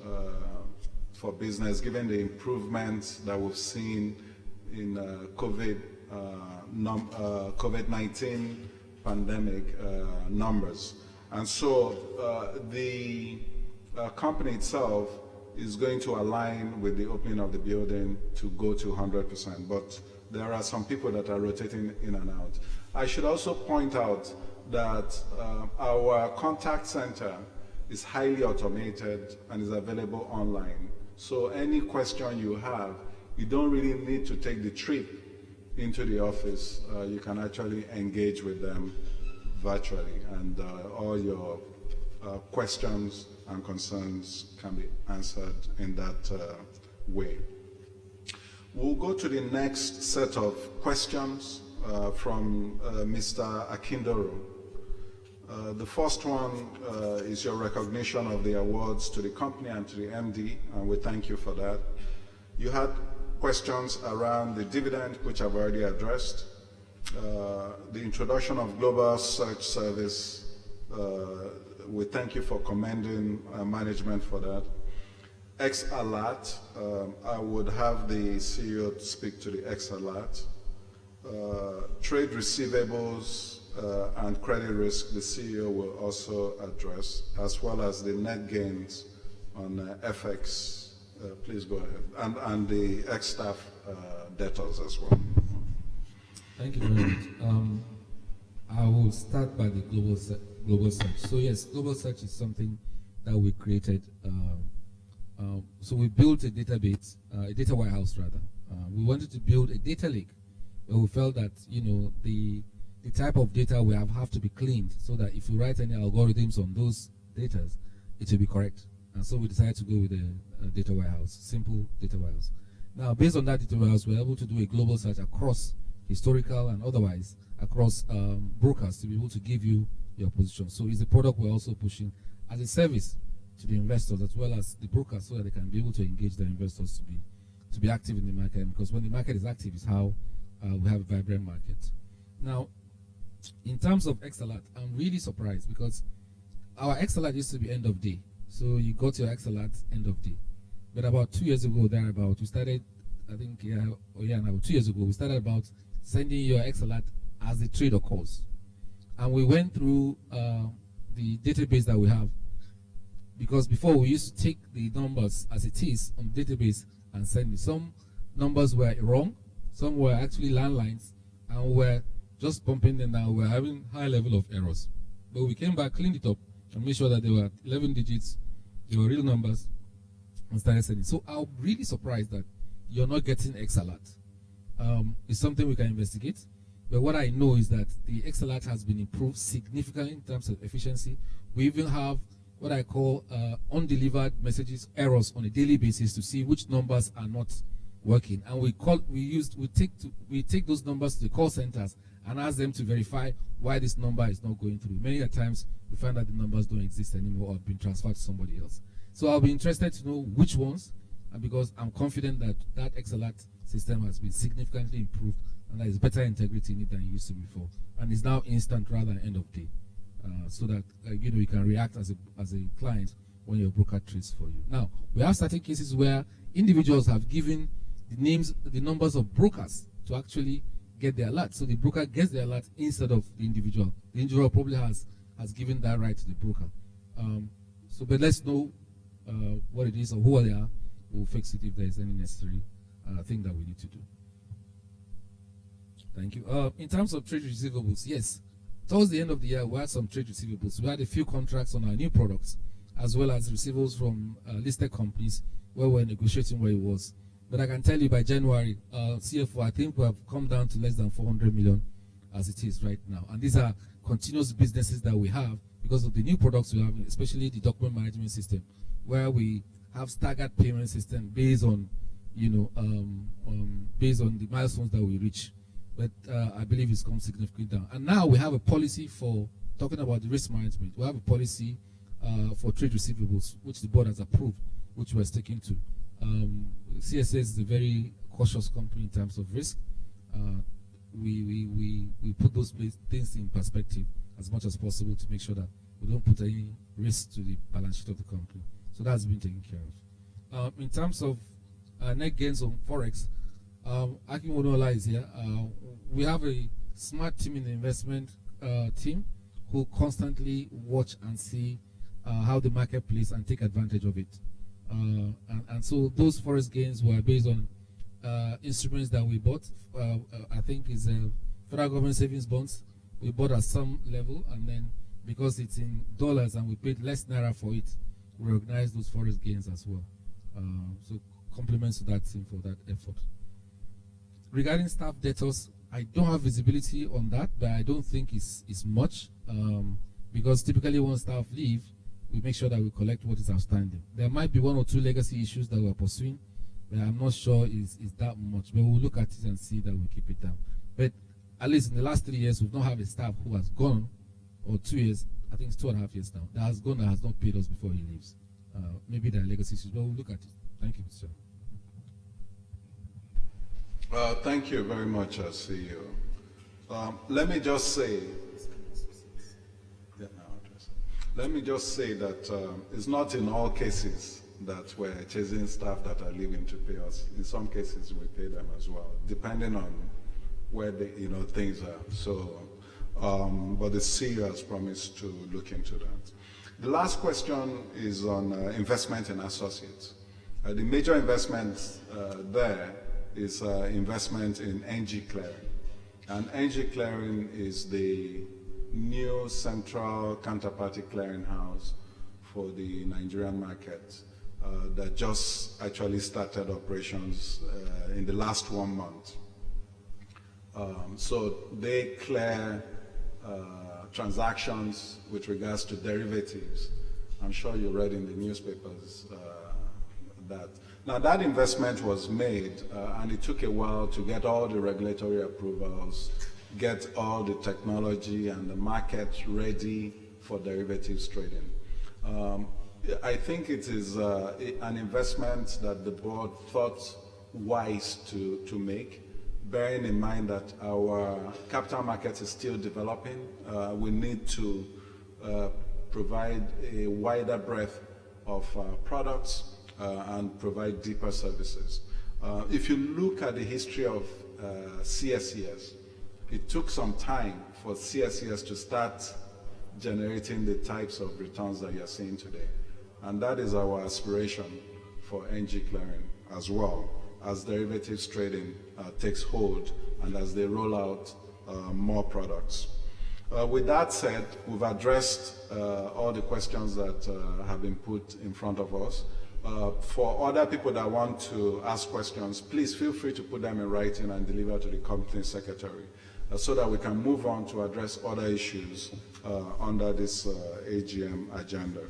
for business, given the improvements that we've seen in COVID-19 pandemic numbers. And so the company itself is going to align with the opening of the building to go to 100%, but there are some people that are rotating in and out. I should also point out that our contact center is highly automated and is available online. So any question you have, you don't really need to take the trip into the office. You can actually engage with them virtually, and all your questions and concerns can be answered in that way. We'll go to the next set of questions from Mr. Akindoro. The first one is your recognition of the awards to the company and to the MD, and we thank you for that. You had questions around the dividend, which I've already addressed. The introduction of Global Search Service, we thank you for commending management for that. X-Alert, I would have the CEO speak to the X-Alert. Trade receivables and credit risk, the CEO will also address, as well as the net gains on FX. Please go ahead. And the ex-staff debtors as well. Thank you very much. I will start by the global search. So yes, global search is something that we created. So we built a database, a data warehouse rather. We wanted to build a data lake, but we felt that the type of data we have to be cleaned, so that if we write any algorithms on those data, it will be correct. And so we decided to go with a data warehouse, simple data warehouse. Now, based on that data warehouse, we're able to do a global search across historical and otherwise, across brokers, to be able to give you your position. So it's a product we're also pushing as a service to the investors as well as the brokers, so that they can be able to engage their investors to be active in the market. Because when the market is active is how we have a vibrant market. Now, in terms of X-Alert, I'm really surprised because our X-Alert used to be end of day. So you got your X-Alert end of day. But about 2 years ago, we started, I think, 2 years ago, we started about sending your X-Alert as the trade occurs. And we went through the database that we have, because before we used to take the numbers as it is on the database and send it. Some numbers were wrong, some were actually landlines, and we were just pumping them down. We were having high level of errors. But we came back, cleaned it up, and made sure that they were 11 digits, they were real numbers, and started sending. So I'm really surprised that you're not getting X-Alert. It's something we can investigate. But what I know is that the XLAT has been improved significantly in terms of efficiency. We even have what I call undelivered messages errors on a daily basis to see which numbers are not working, and we take those numbers to the call centers and ask them to verify why this number is not going through. Many times we find that the numbers don't exist anymore or have been transferred to somebody else. So I'll be interested to know which ones, and because I'm confident that that XLAT system has been significantly improved and there is better integrity in it than it used to before, and is now instant rather than end of day, so that you can react as a client when your broker trades for you. Now we have certain cases where individuals have given the numbers of brokers to actually get the alert. So the broker gets the alert instead of the individual. The individual probably has given that right to the broker. But let's know what it is or who they are. We'll fix it if there is any necessary thing that we need to do. Thank you. In terms of trade receivables, yes, towards the end of the year, we had some trade receivables. We had a few contracts on our new products, as well as receivables from listed companies where we're negotiating where it was. But I can tell you by January, CFO, I think we have come down to less than 400 million as it is right now. And these are continuous businesses that we have because of the new products we have, especially the document management system, where we have staggered payment system based on, based on the milestones that we reach. But I believe it's come significantly down. And now we have a policy for talking about the risk management. We have a policy for trade receivables, which the board has approved, which we're sticking to. CSCS is a very cautious company in terms of risk. We put those things in perspective as much as possible to make sure that we don't put any risk to the balance sheet of the company. So that's been taken care of. In terms of net gains on Forex, Akin Wonola is here. We have a smart team in the investment team who constantly watch and see how the market plays and take advantage of it. And so those Forex gains were based on instruments that we bought. I think is federal government savings bonds. We bought at some level, and then because it's in dollars and we paid less naira for it, we recognize those Forex gains as well. So compliments to that team for that effort. Regarding staff debtors, I don't have visibility on that, but I don't think it's much because typically when staff leave, we make sure that we collect what is outstanding. There might be one or two legacy issues that we're pursuing, but I'm not sure is that much. But we'll look at it and see that we keep it down. But at least in the last 3 years, we've not had a staff who has gone, or 2 years, I think it's 2.5 years now, that has gone that has not paid us before he leaves. Maybe there are legacy issues, but we'll look at it. Thank you, Mr. Chairman. Thank you very much, CEO. Let me just say, that it's not in all cases that we're chasing staff that are leaving to pay us. In some cases, we pay them as well, depending on where things are. So, but the CEO has promised to look into that. The last question is on investment in associates. The major investment there is investment in NG Clearing. And NG Clearing is the new central counterparty clearinghouse for the Nigerian market that just actually started operations in the last 1 month. So they clear transactions with regards to derivatives. I'm sure you read in the newspapers that. Now that investment was made and it took a while to get all the regulatory approvals, get all the technology and the market ready for derivatives trading. I think it is an investment that the board thought wise to make, bearing in mind that our capital market is still developing. We need to provide a wider breadth of products and provide deeper services. If you look at the history of CSCS, it took some time for CSCS to start generating the types of returns that you're seeing today. And that is our aspiration for NG Clearing as well, as derivatives trading takes hold and as they roll out more products. With that said, we've addressed all the questions that have been put in front of us. For other people that want to ask questions, please feel free to put them in writing and deliver to the company secretary. so that we can move on to address other issues under this AGM agenda.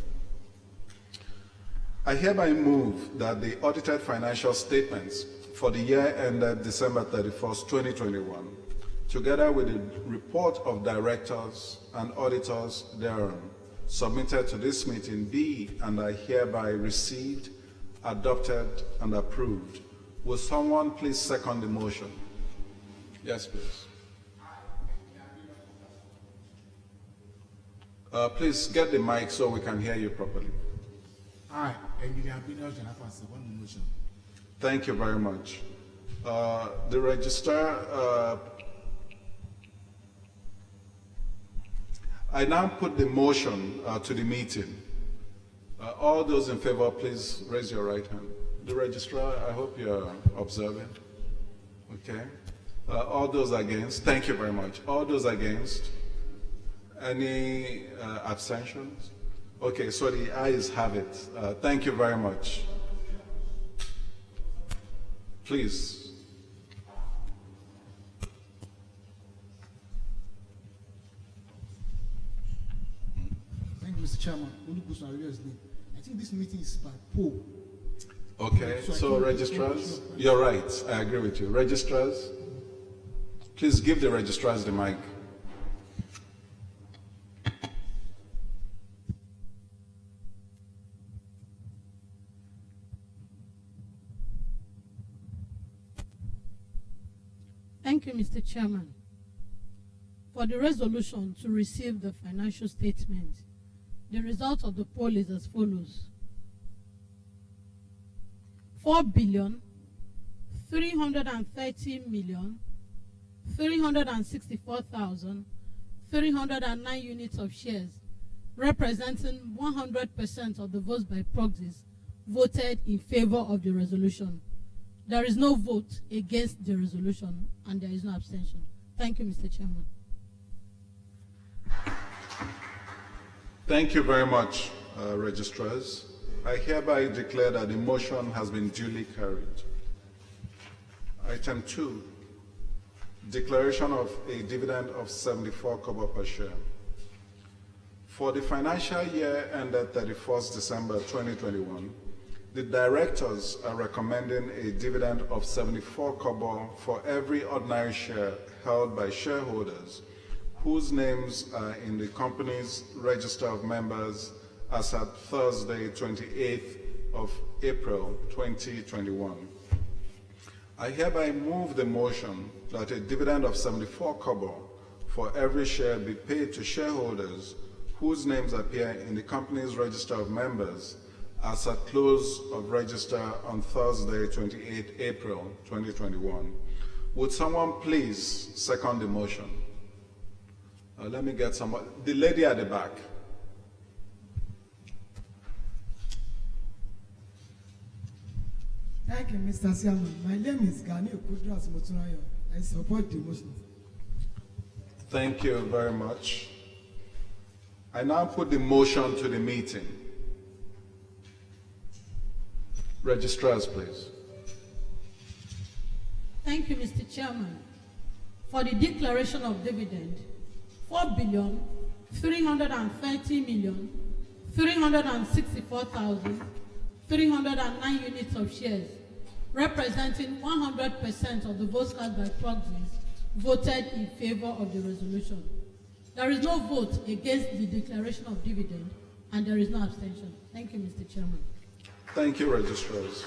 I hereby move that the audited financial statements for the year ended December 31st, 2021, together with the report of directors and auditors thereon, submitted to this meeting be and are hereby received, adopted, and approved. Will someone please second the motion? Yes, please. Please get the mic so we can hear you properly. Thank you very much. The registrar, I now put the motion to the meeting. All those in favor, please raise your right hand. The registrar, I hope you're observing. Okay. All those against, thank you very much. All those against, any abstentions? Okay, so the ayes have it. Thank you very much. Please. Thank you, Mr. Chairman. I think this meeting is by poll. Okay, so registrars, you're right, I agree with you. Registrars, please give the registrars the mic. Thank you, Mr. Chairman. For the resolution to receive the financial statement, the result of the poll is as follows. 4,330,364,309 units of shares, representing 100% of the votes by proxies, voted in favor of the resolution. There is no vote against the resolution, and there is no abstention. Thank you, Mr. Chairman. Thank you very much, registrars. I hereby declare that the motion has been duly carried. Item 2, declaration of a dividend of 74 kobo per share. For the financial year ended 31st December 2021, the directors are recommending a dividend of 74 kobo for every ordinary share held by shareholders whose names are in the company's register of members as at Thursday, 28th of April 2021. I hereby move the motion that a dividend of 74 kobo for every share be paid to shareholders whose names appear in the company's register of members as at close of register on Thursday, 28th April 2021. Would someone please second the motion? Let me get someone. The lady at the back. Thank you, Mr. Chairman. My name is Gani Okudras Moturayo. I support the motion. Thank you very much. I now put the motion to the meeting. Registrars, please. Thank you, Mr. Chairman. For the declaration of dividend, 4,330,364,309 units of shares, representing 100% of the votes cast by proxies, voted in favor of the resolution. There is no vote against the declaration of dividend, and there is no abstention. Thank you, Mr. Chairman. Thank you, registrars.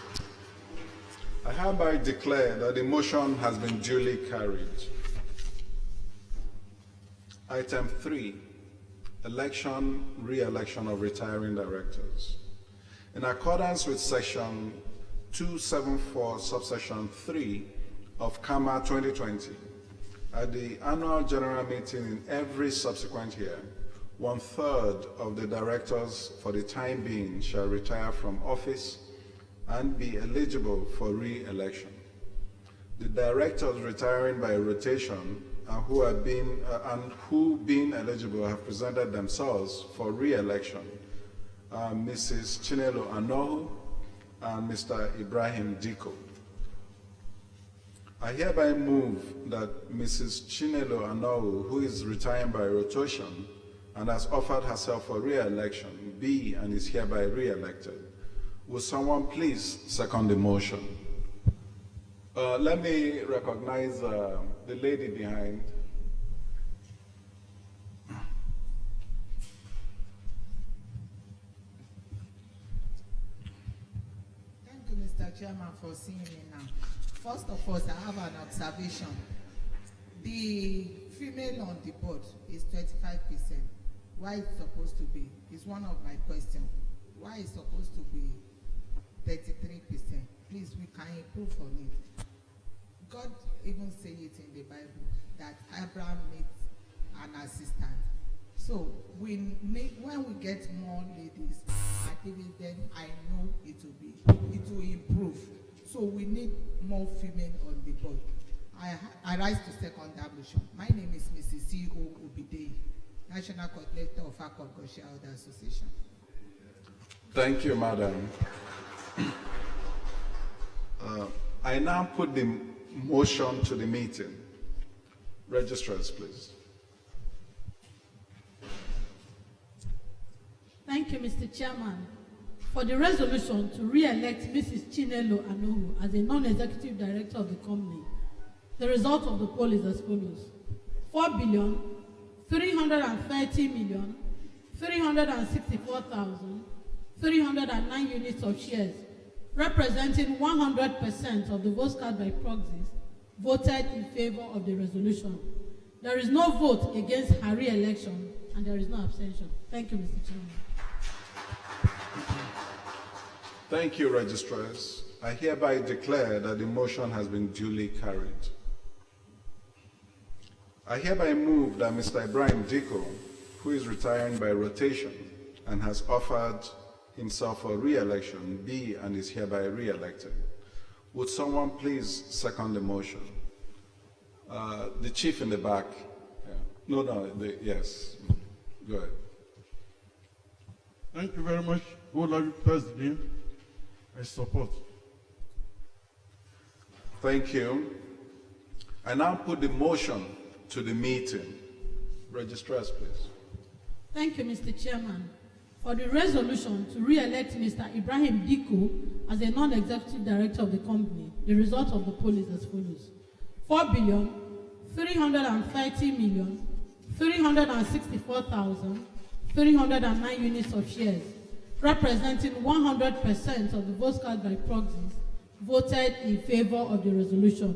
I hereby declare that the motion has been duly carried. Item 3, election, re-election of retiring directors. In accordance with section 274, subsection 3 of CAMA 2020, at the annual general meeting in every subsequent year, 1/3 of the directors for the time being shall retire from office and be eligible for re-election. The directors retiring by rotation who being eligible have presented themselves for re-election are Mrs. Chinelo Anohu and Mr. Ibrahim Diko. I hereby move that Mrs. Chinelo Anowu, who is retiring by rotation and has offered herself for re-election, be and is hereby re-elected. Will someone please second the motion? Let me recognize the lady behind. Thank you, Mr. Chairman, for seeing me now. First of all, I have an observation. The female on the board is 25%. Why it's supposed to be? It's one of my questions. Why it's supposed to be 33%? Please, we can improve on it. God even say it in the Bible that Abraham needs an assistant. So we need, when we get more ladies at dividend, I know it will improve. So we need more female on the board. I rise to second that motion. My name is Mrs. C.O. Obidei, National Coordinator of ACOG Shareholder Association. Thank you, Madam. I now put the motion to the meeting. Registrars, please. Thank you, Mr. Chairman. For the resolution to re-elect Mrs. Chinelo Anowu as a non-executive director of the company, the result of the poll is as follows. 4,330,364,309 units of shares, representing 100% of the votes cast by proxies, voted in favor of the resolution. There is no vote against her re-election, and there is no abstention. Thank you, Mr. Chairman. Thank you, registrars. I hereby declare that the motion has been duly carried. I hereby move that Mr. Ibrahim Diko, who is retiring by rotation and has offered himself for re-election, be and is hereby re-elected. Would someone please second the motion? The chief in the back. Yeah. Yes. Go ahead. Thank you very much. Good luck, President. I support. Thank you. I now put the motion to the meeting. Registrars, please. Thank you, Mr. Chairman. For the resolution to re-elect Mr. Ibrahim Diko as a non-executive director of the company, the result of the poll is as follows. 4,330,364,309 units of shares, representing 100% of the votes cast by proxies, voted in favor of the resolution.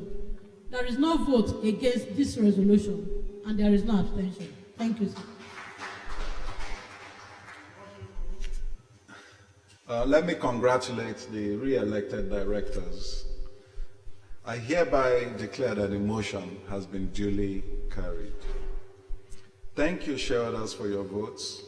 There is no vote against this resolution, and there is no abstention. Thank you, sir. Let me congratulate the re-elected directors. I hereby declare that the motion has been duly carried. Thank you, shareholders, for your votes.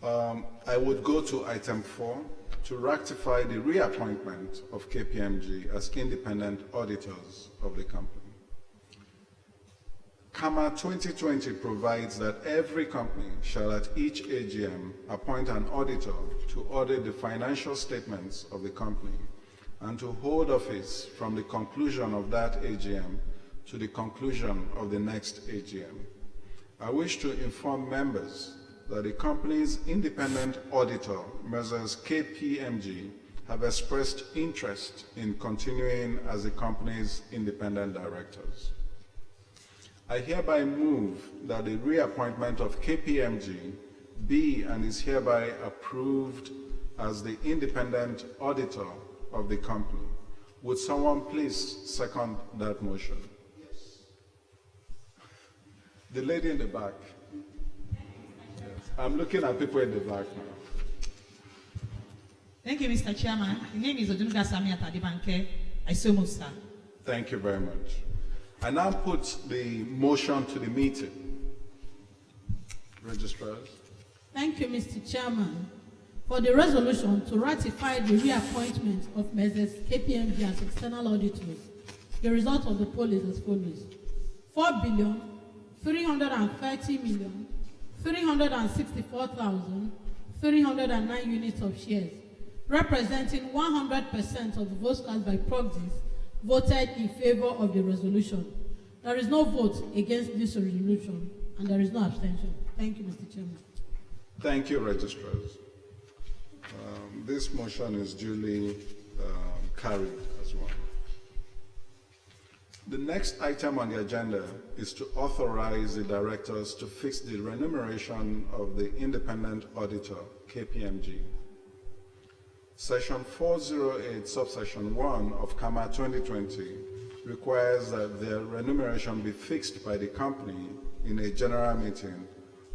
I would go to item 4 to ratify the reappointment of KPMG as independent auditors of the company. CAMA 2020 provides that every company shall at each AGM appoint an auditor to audit the financial statements of the company and to hold office from the conclusion of that AGM to the conclusion of the next AGM. I wish to inform members that the company's independent auditor, Messrs. KPMG, have expressed interest in continuing as the company's independent directors. I hereby move that the reappointment of KPMG be and is hereby approved as the independent auditor of the company. Would someone please second that motion? Yes. The lady in the back. Yes. I'm looking at people in the back now. Thank you, Mr. Chairman. The name is Odunuga Sami Atadibanke. I so move, sir. Thank you very much. I now put the motion to the meeting. Registrars. Thank you, Mr. Chairman. For the resolution to ratify the reappointment of Messrs. KPMG as external auditors, the result of the poll is as follows. 4,330,364,309 units of shares, representing 100% of the votes cast by proxies, voted in favor of the resolution. There is no vote against this resolution, and there is no abstention. Thank you, Mr. Chairman. Thank you, registrars. This motion is duly carried as well. The next item on the agenda is to authorize the directors to fix the remuneration of the independent auditor, KPMG. Section 408, subsection 1 of CAMA 2020 requires that their remuneration be fixed by the company in a general meeting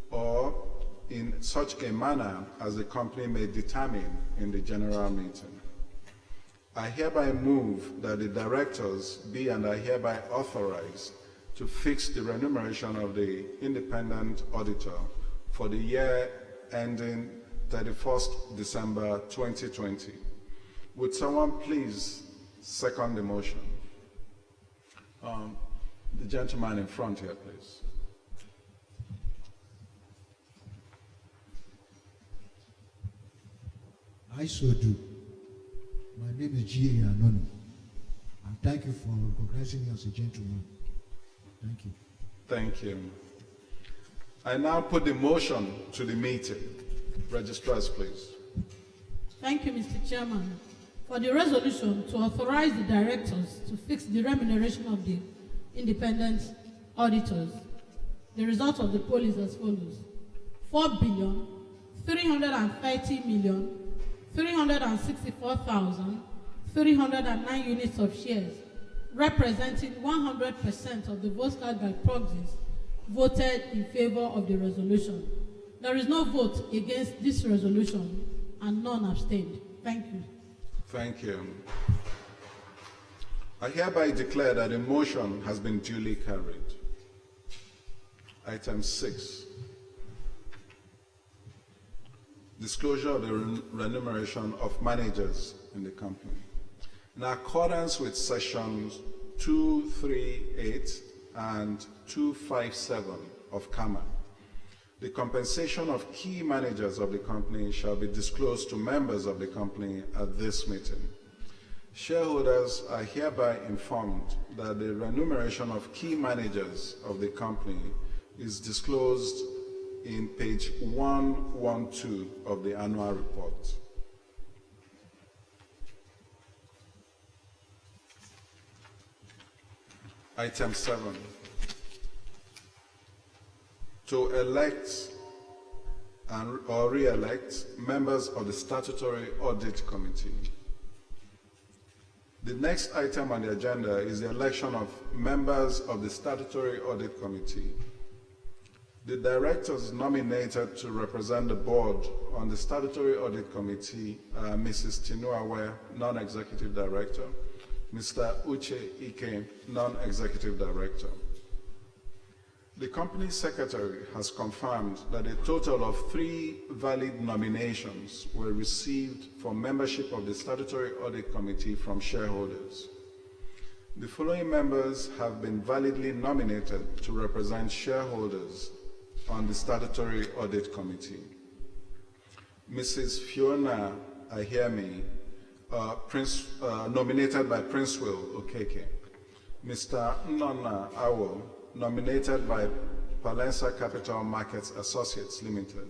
or in such a manner as the company may determine in the general meeting. I hereby move that the directors be and are hereby authorized to fix the remuneration of the independent auditor for the year ending 31st December 2020. Would someone please second the motion? The gentleman in front here, please. I so do. My name is G.A. Anono. And thank you for recognizing me as a gentleman. Thank you. Thank you. I now put the motion to the meeting. Registrars, please. Thank you, Mr. Chairman. For the resolution to authorize the directors to fix the remuneration of the independent auditors, the result of the poll is as follows: 4,330,364,309 units of shares, representing 100% of the votes cast by proxies, voted in favor of the resolution. There is no vote against this resolution and none abstained. Thank you. Thank you. I hereby declare that the motion has been duly carried. Item 6. Disclosure of the remuneration of managers in the company. In accordance with sections 238 and 257 of CAMA, the compensation of key managers of the company shall be disclosed to members of the company at this meeting. Shareholders are hereby informed that the remuneration of key managers of the company is disclosed in page 112 of the annual report. Item 7. To elect or re-elect members of the Statutory Audit Committee. The next item on the agenda is the election of members of the Statutory Audit Committee. The directors nominated to represent the board on the Statutory Audit Committee are Mrs. Tinuawe, Non-Executive Director, Mr. Uche Ike, Non-Executive Director. The company secretary has confirmed that a total of 3 valid nominations were received for membership of the Statutory Audit Committee from shareholders. The following members have been validly nominated to represent shareholders on the Statutory Audit Committee. Mrs. Fiona Ahiermi, nominated by Prince Will Okeke. Mr. Nnonna Awo, nominated by Palensa Capital Markets Associates Limited,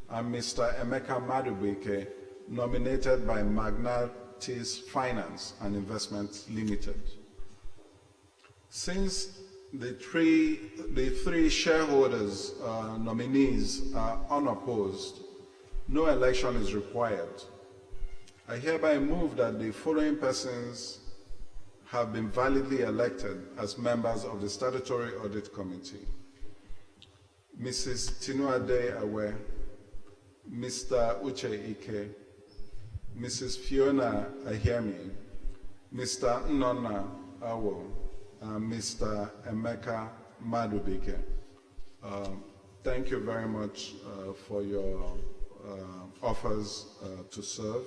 and Mr. Emeka Madubuike, nominated by Magnatis Finance and Investments Limited. Since the three shareholders nominees are unopposed, no election is required. I hereby move that the following persons have been validly elected as members of the Statutory Audit Committee: Mrs. Tinuade Awe, Mr. Uche Ike, Mrs. Fiona Ahiermi, Mr. Nnonna Awo, and Mr. Emeka Madubuike. Thank you very much for your offers to serve.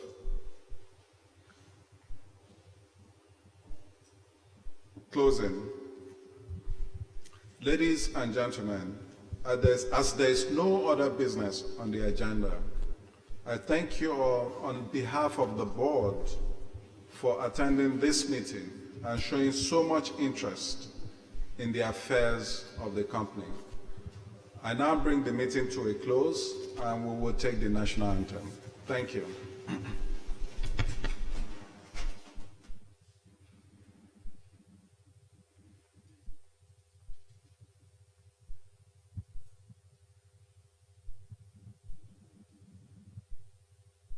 Closing. Ladies and gentlemen, as there is no other business on the agenda, I thank you all on behalf of the board for attending this meeting and showing so much interest in the affairs of the company. I now bring the meeting to a close, and we will take the national anthem. Thank you.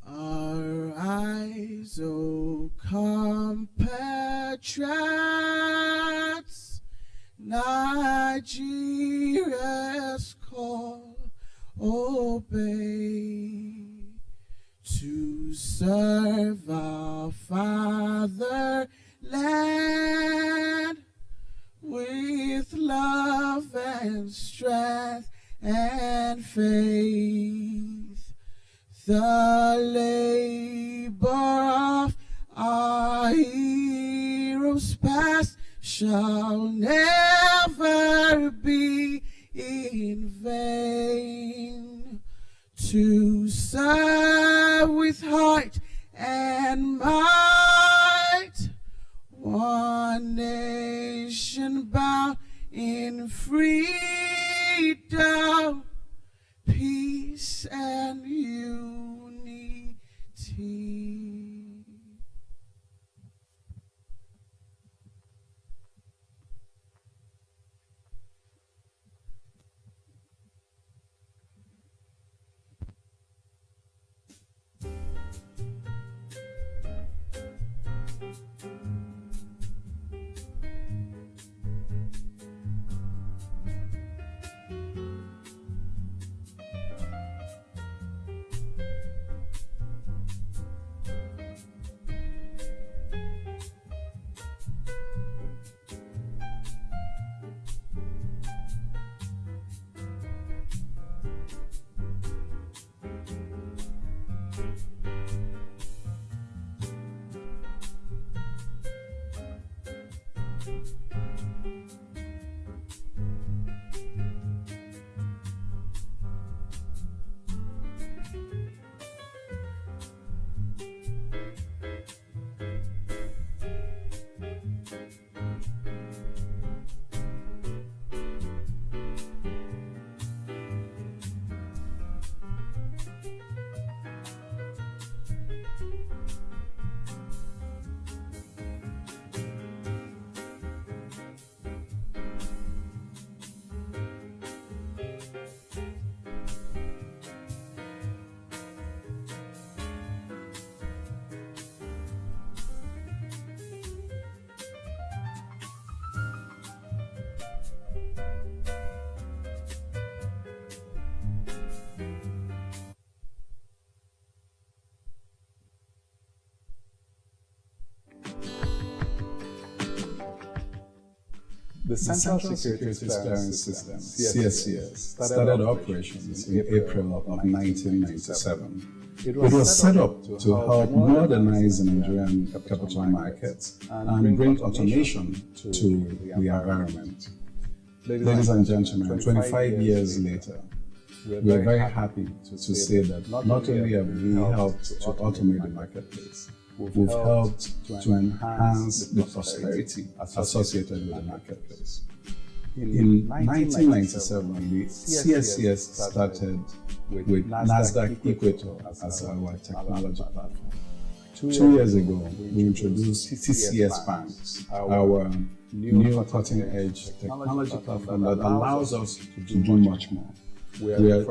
Arise, O compatriots, Nigeria's call obey, to serve our fatherland with love and strength and faith. The labor of our heroes past shall never be in vain. To serve with heart and might, one nation bound in freedom, peace and unity. The Central Securities Clearance System, CSCS, started operations in April of 1997. It was set up to help modernize the Nigerian capital markets and bring automation to the environment. Ladies and gentlemen, 25 years later, we are very happy to say that not only have we helped to automate the marketplace, we've helped to enhance the prosperity associated with the marketplace. In 1997, the CSCS started with NASDAQ Equator as our technology platform. 2 years ago, we introduced TCS Banks, our new cutting-edge technology platform that allows us to do much more.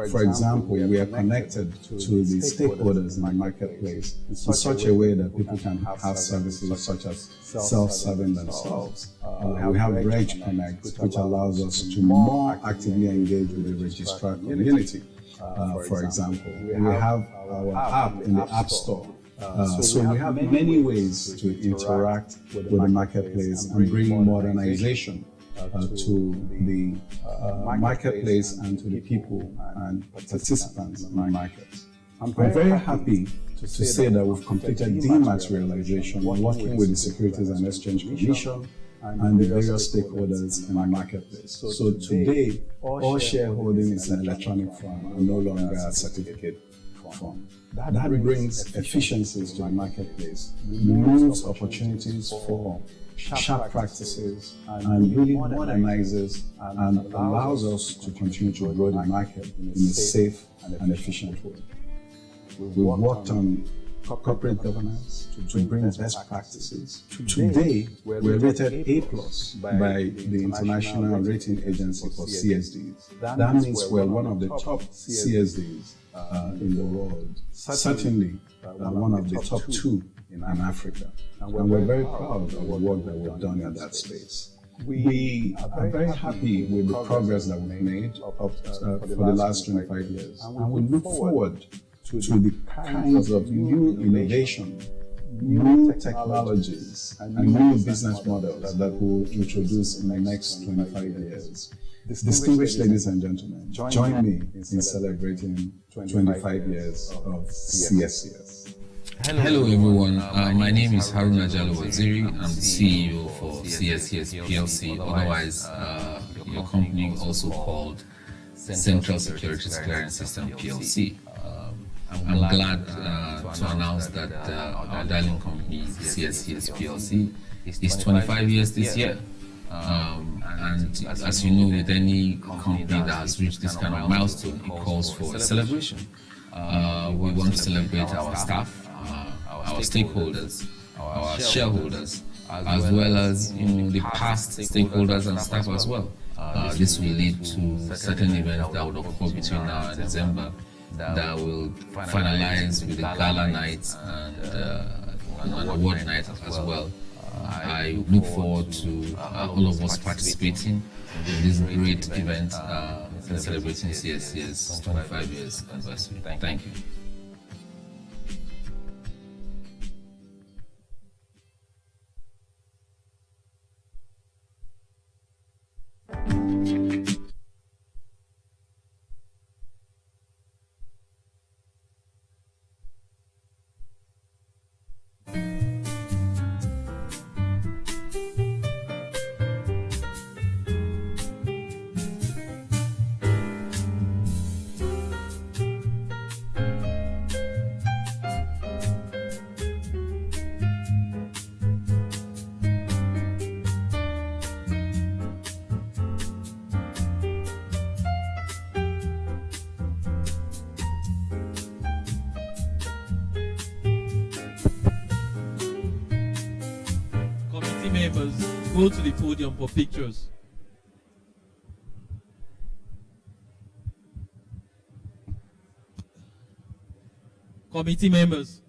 For example, we are connected to the stakeholders in the marketplace in such a way that people can have services such as self-serving themselves. We have Reg Connect, which allows us to more actively engage with the registrar community. For example, we have our app in the App Store. So we have many ways to interact with the marketplace and bring modernization to the marketplace and to the people and participants in the market. I'm very happy to say that we've completed dematerialization, working with the Securities and Exchange Commission and the various stakeholders in the marketplace. So today, all shareholding is in electronic form and no longer a certificate form. That brings efficiencies to the marketplace, removes opportunities for sharp practices and really modernizes and allows us to continue to grow the market in a safe and efficient way. We've worked on corporate governance to bring best practices. Today, we're rated A+ by the International Rating Agency for CSDs. That means we're one of the top CSDs in the world. Certainly, one of the top 2 in Africa. And we're very proud of the work that we've done in that space. We are very happy with the progress that we've made for the last 25 years. And we look forward to the kinds of new innovation, new technologies, and new business models that we'll introduce in the next 25 years. Distinguished ladies and gentlemen, join me in celebrating 25 years of CSCS. Hello everyone, my name is Haruna Jallo Waziri. I'm the CEO for CSCS PLC, otherwise your company also called Central Securities Clearing System PLC. I'm glad to announce that our darling company, CSCS PLC, is 25 years this year. And as you know, with any company that has reached this kind of milestone, it calls for a celebration. We want to celebrate our staff, our stakeholders, our shareholders, as well as the past stakeholders and staff as well. This will lead to certain events that will occur between now and December that will finalize with a gala night and an award night as well. I look forward to all of us participating in this great event celebrating CSCS 25 years anniversary. Thank you. Members, go to the podium for pictures. Committee members.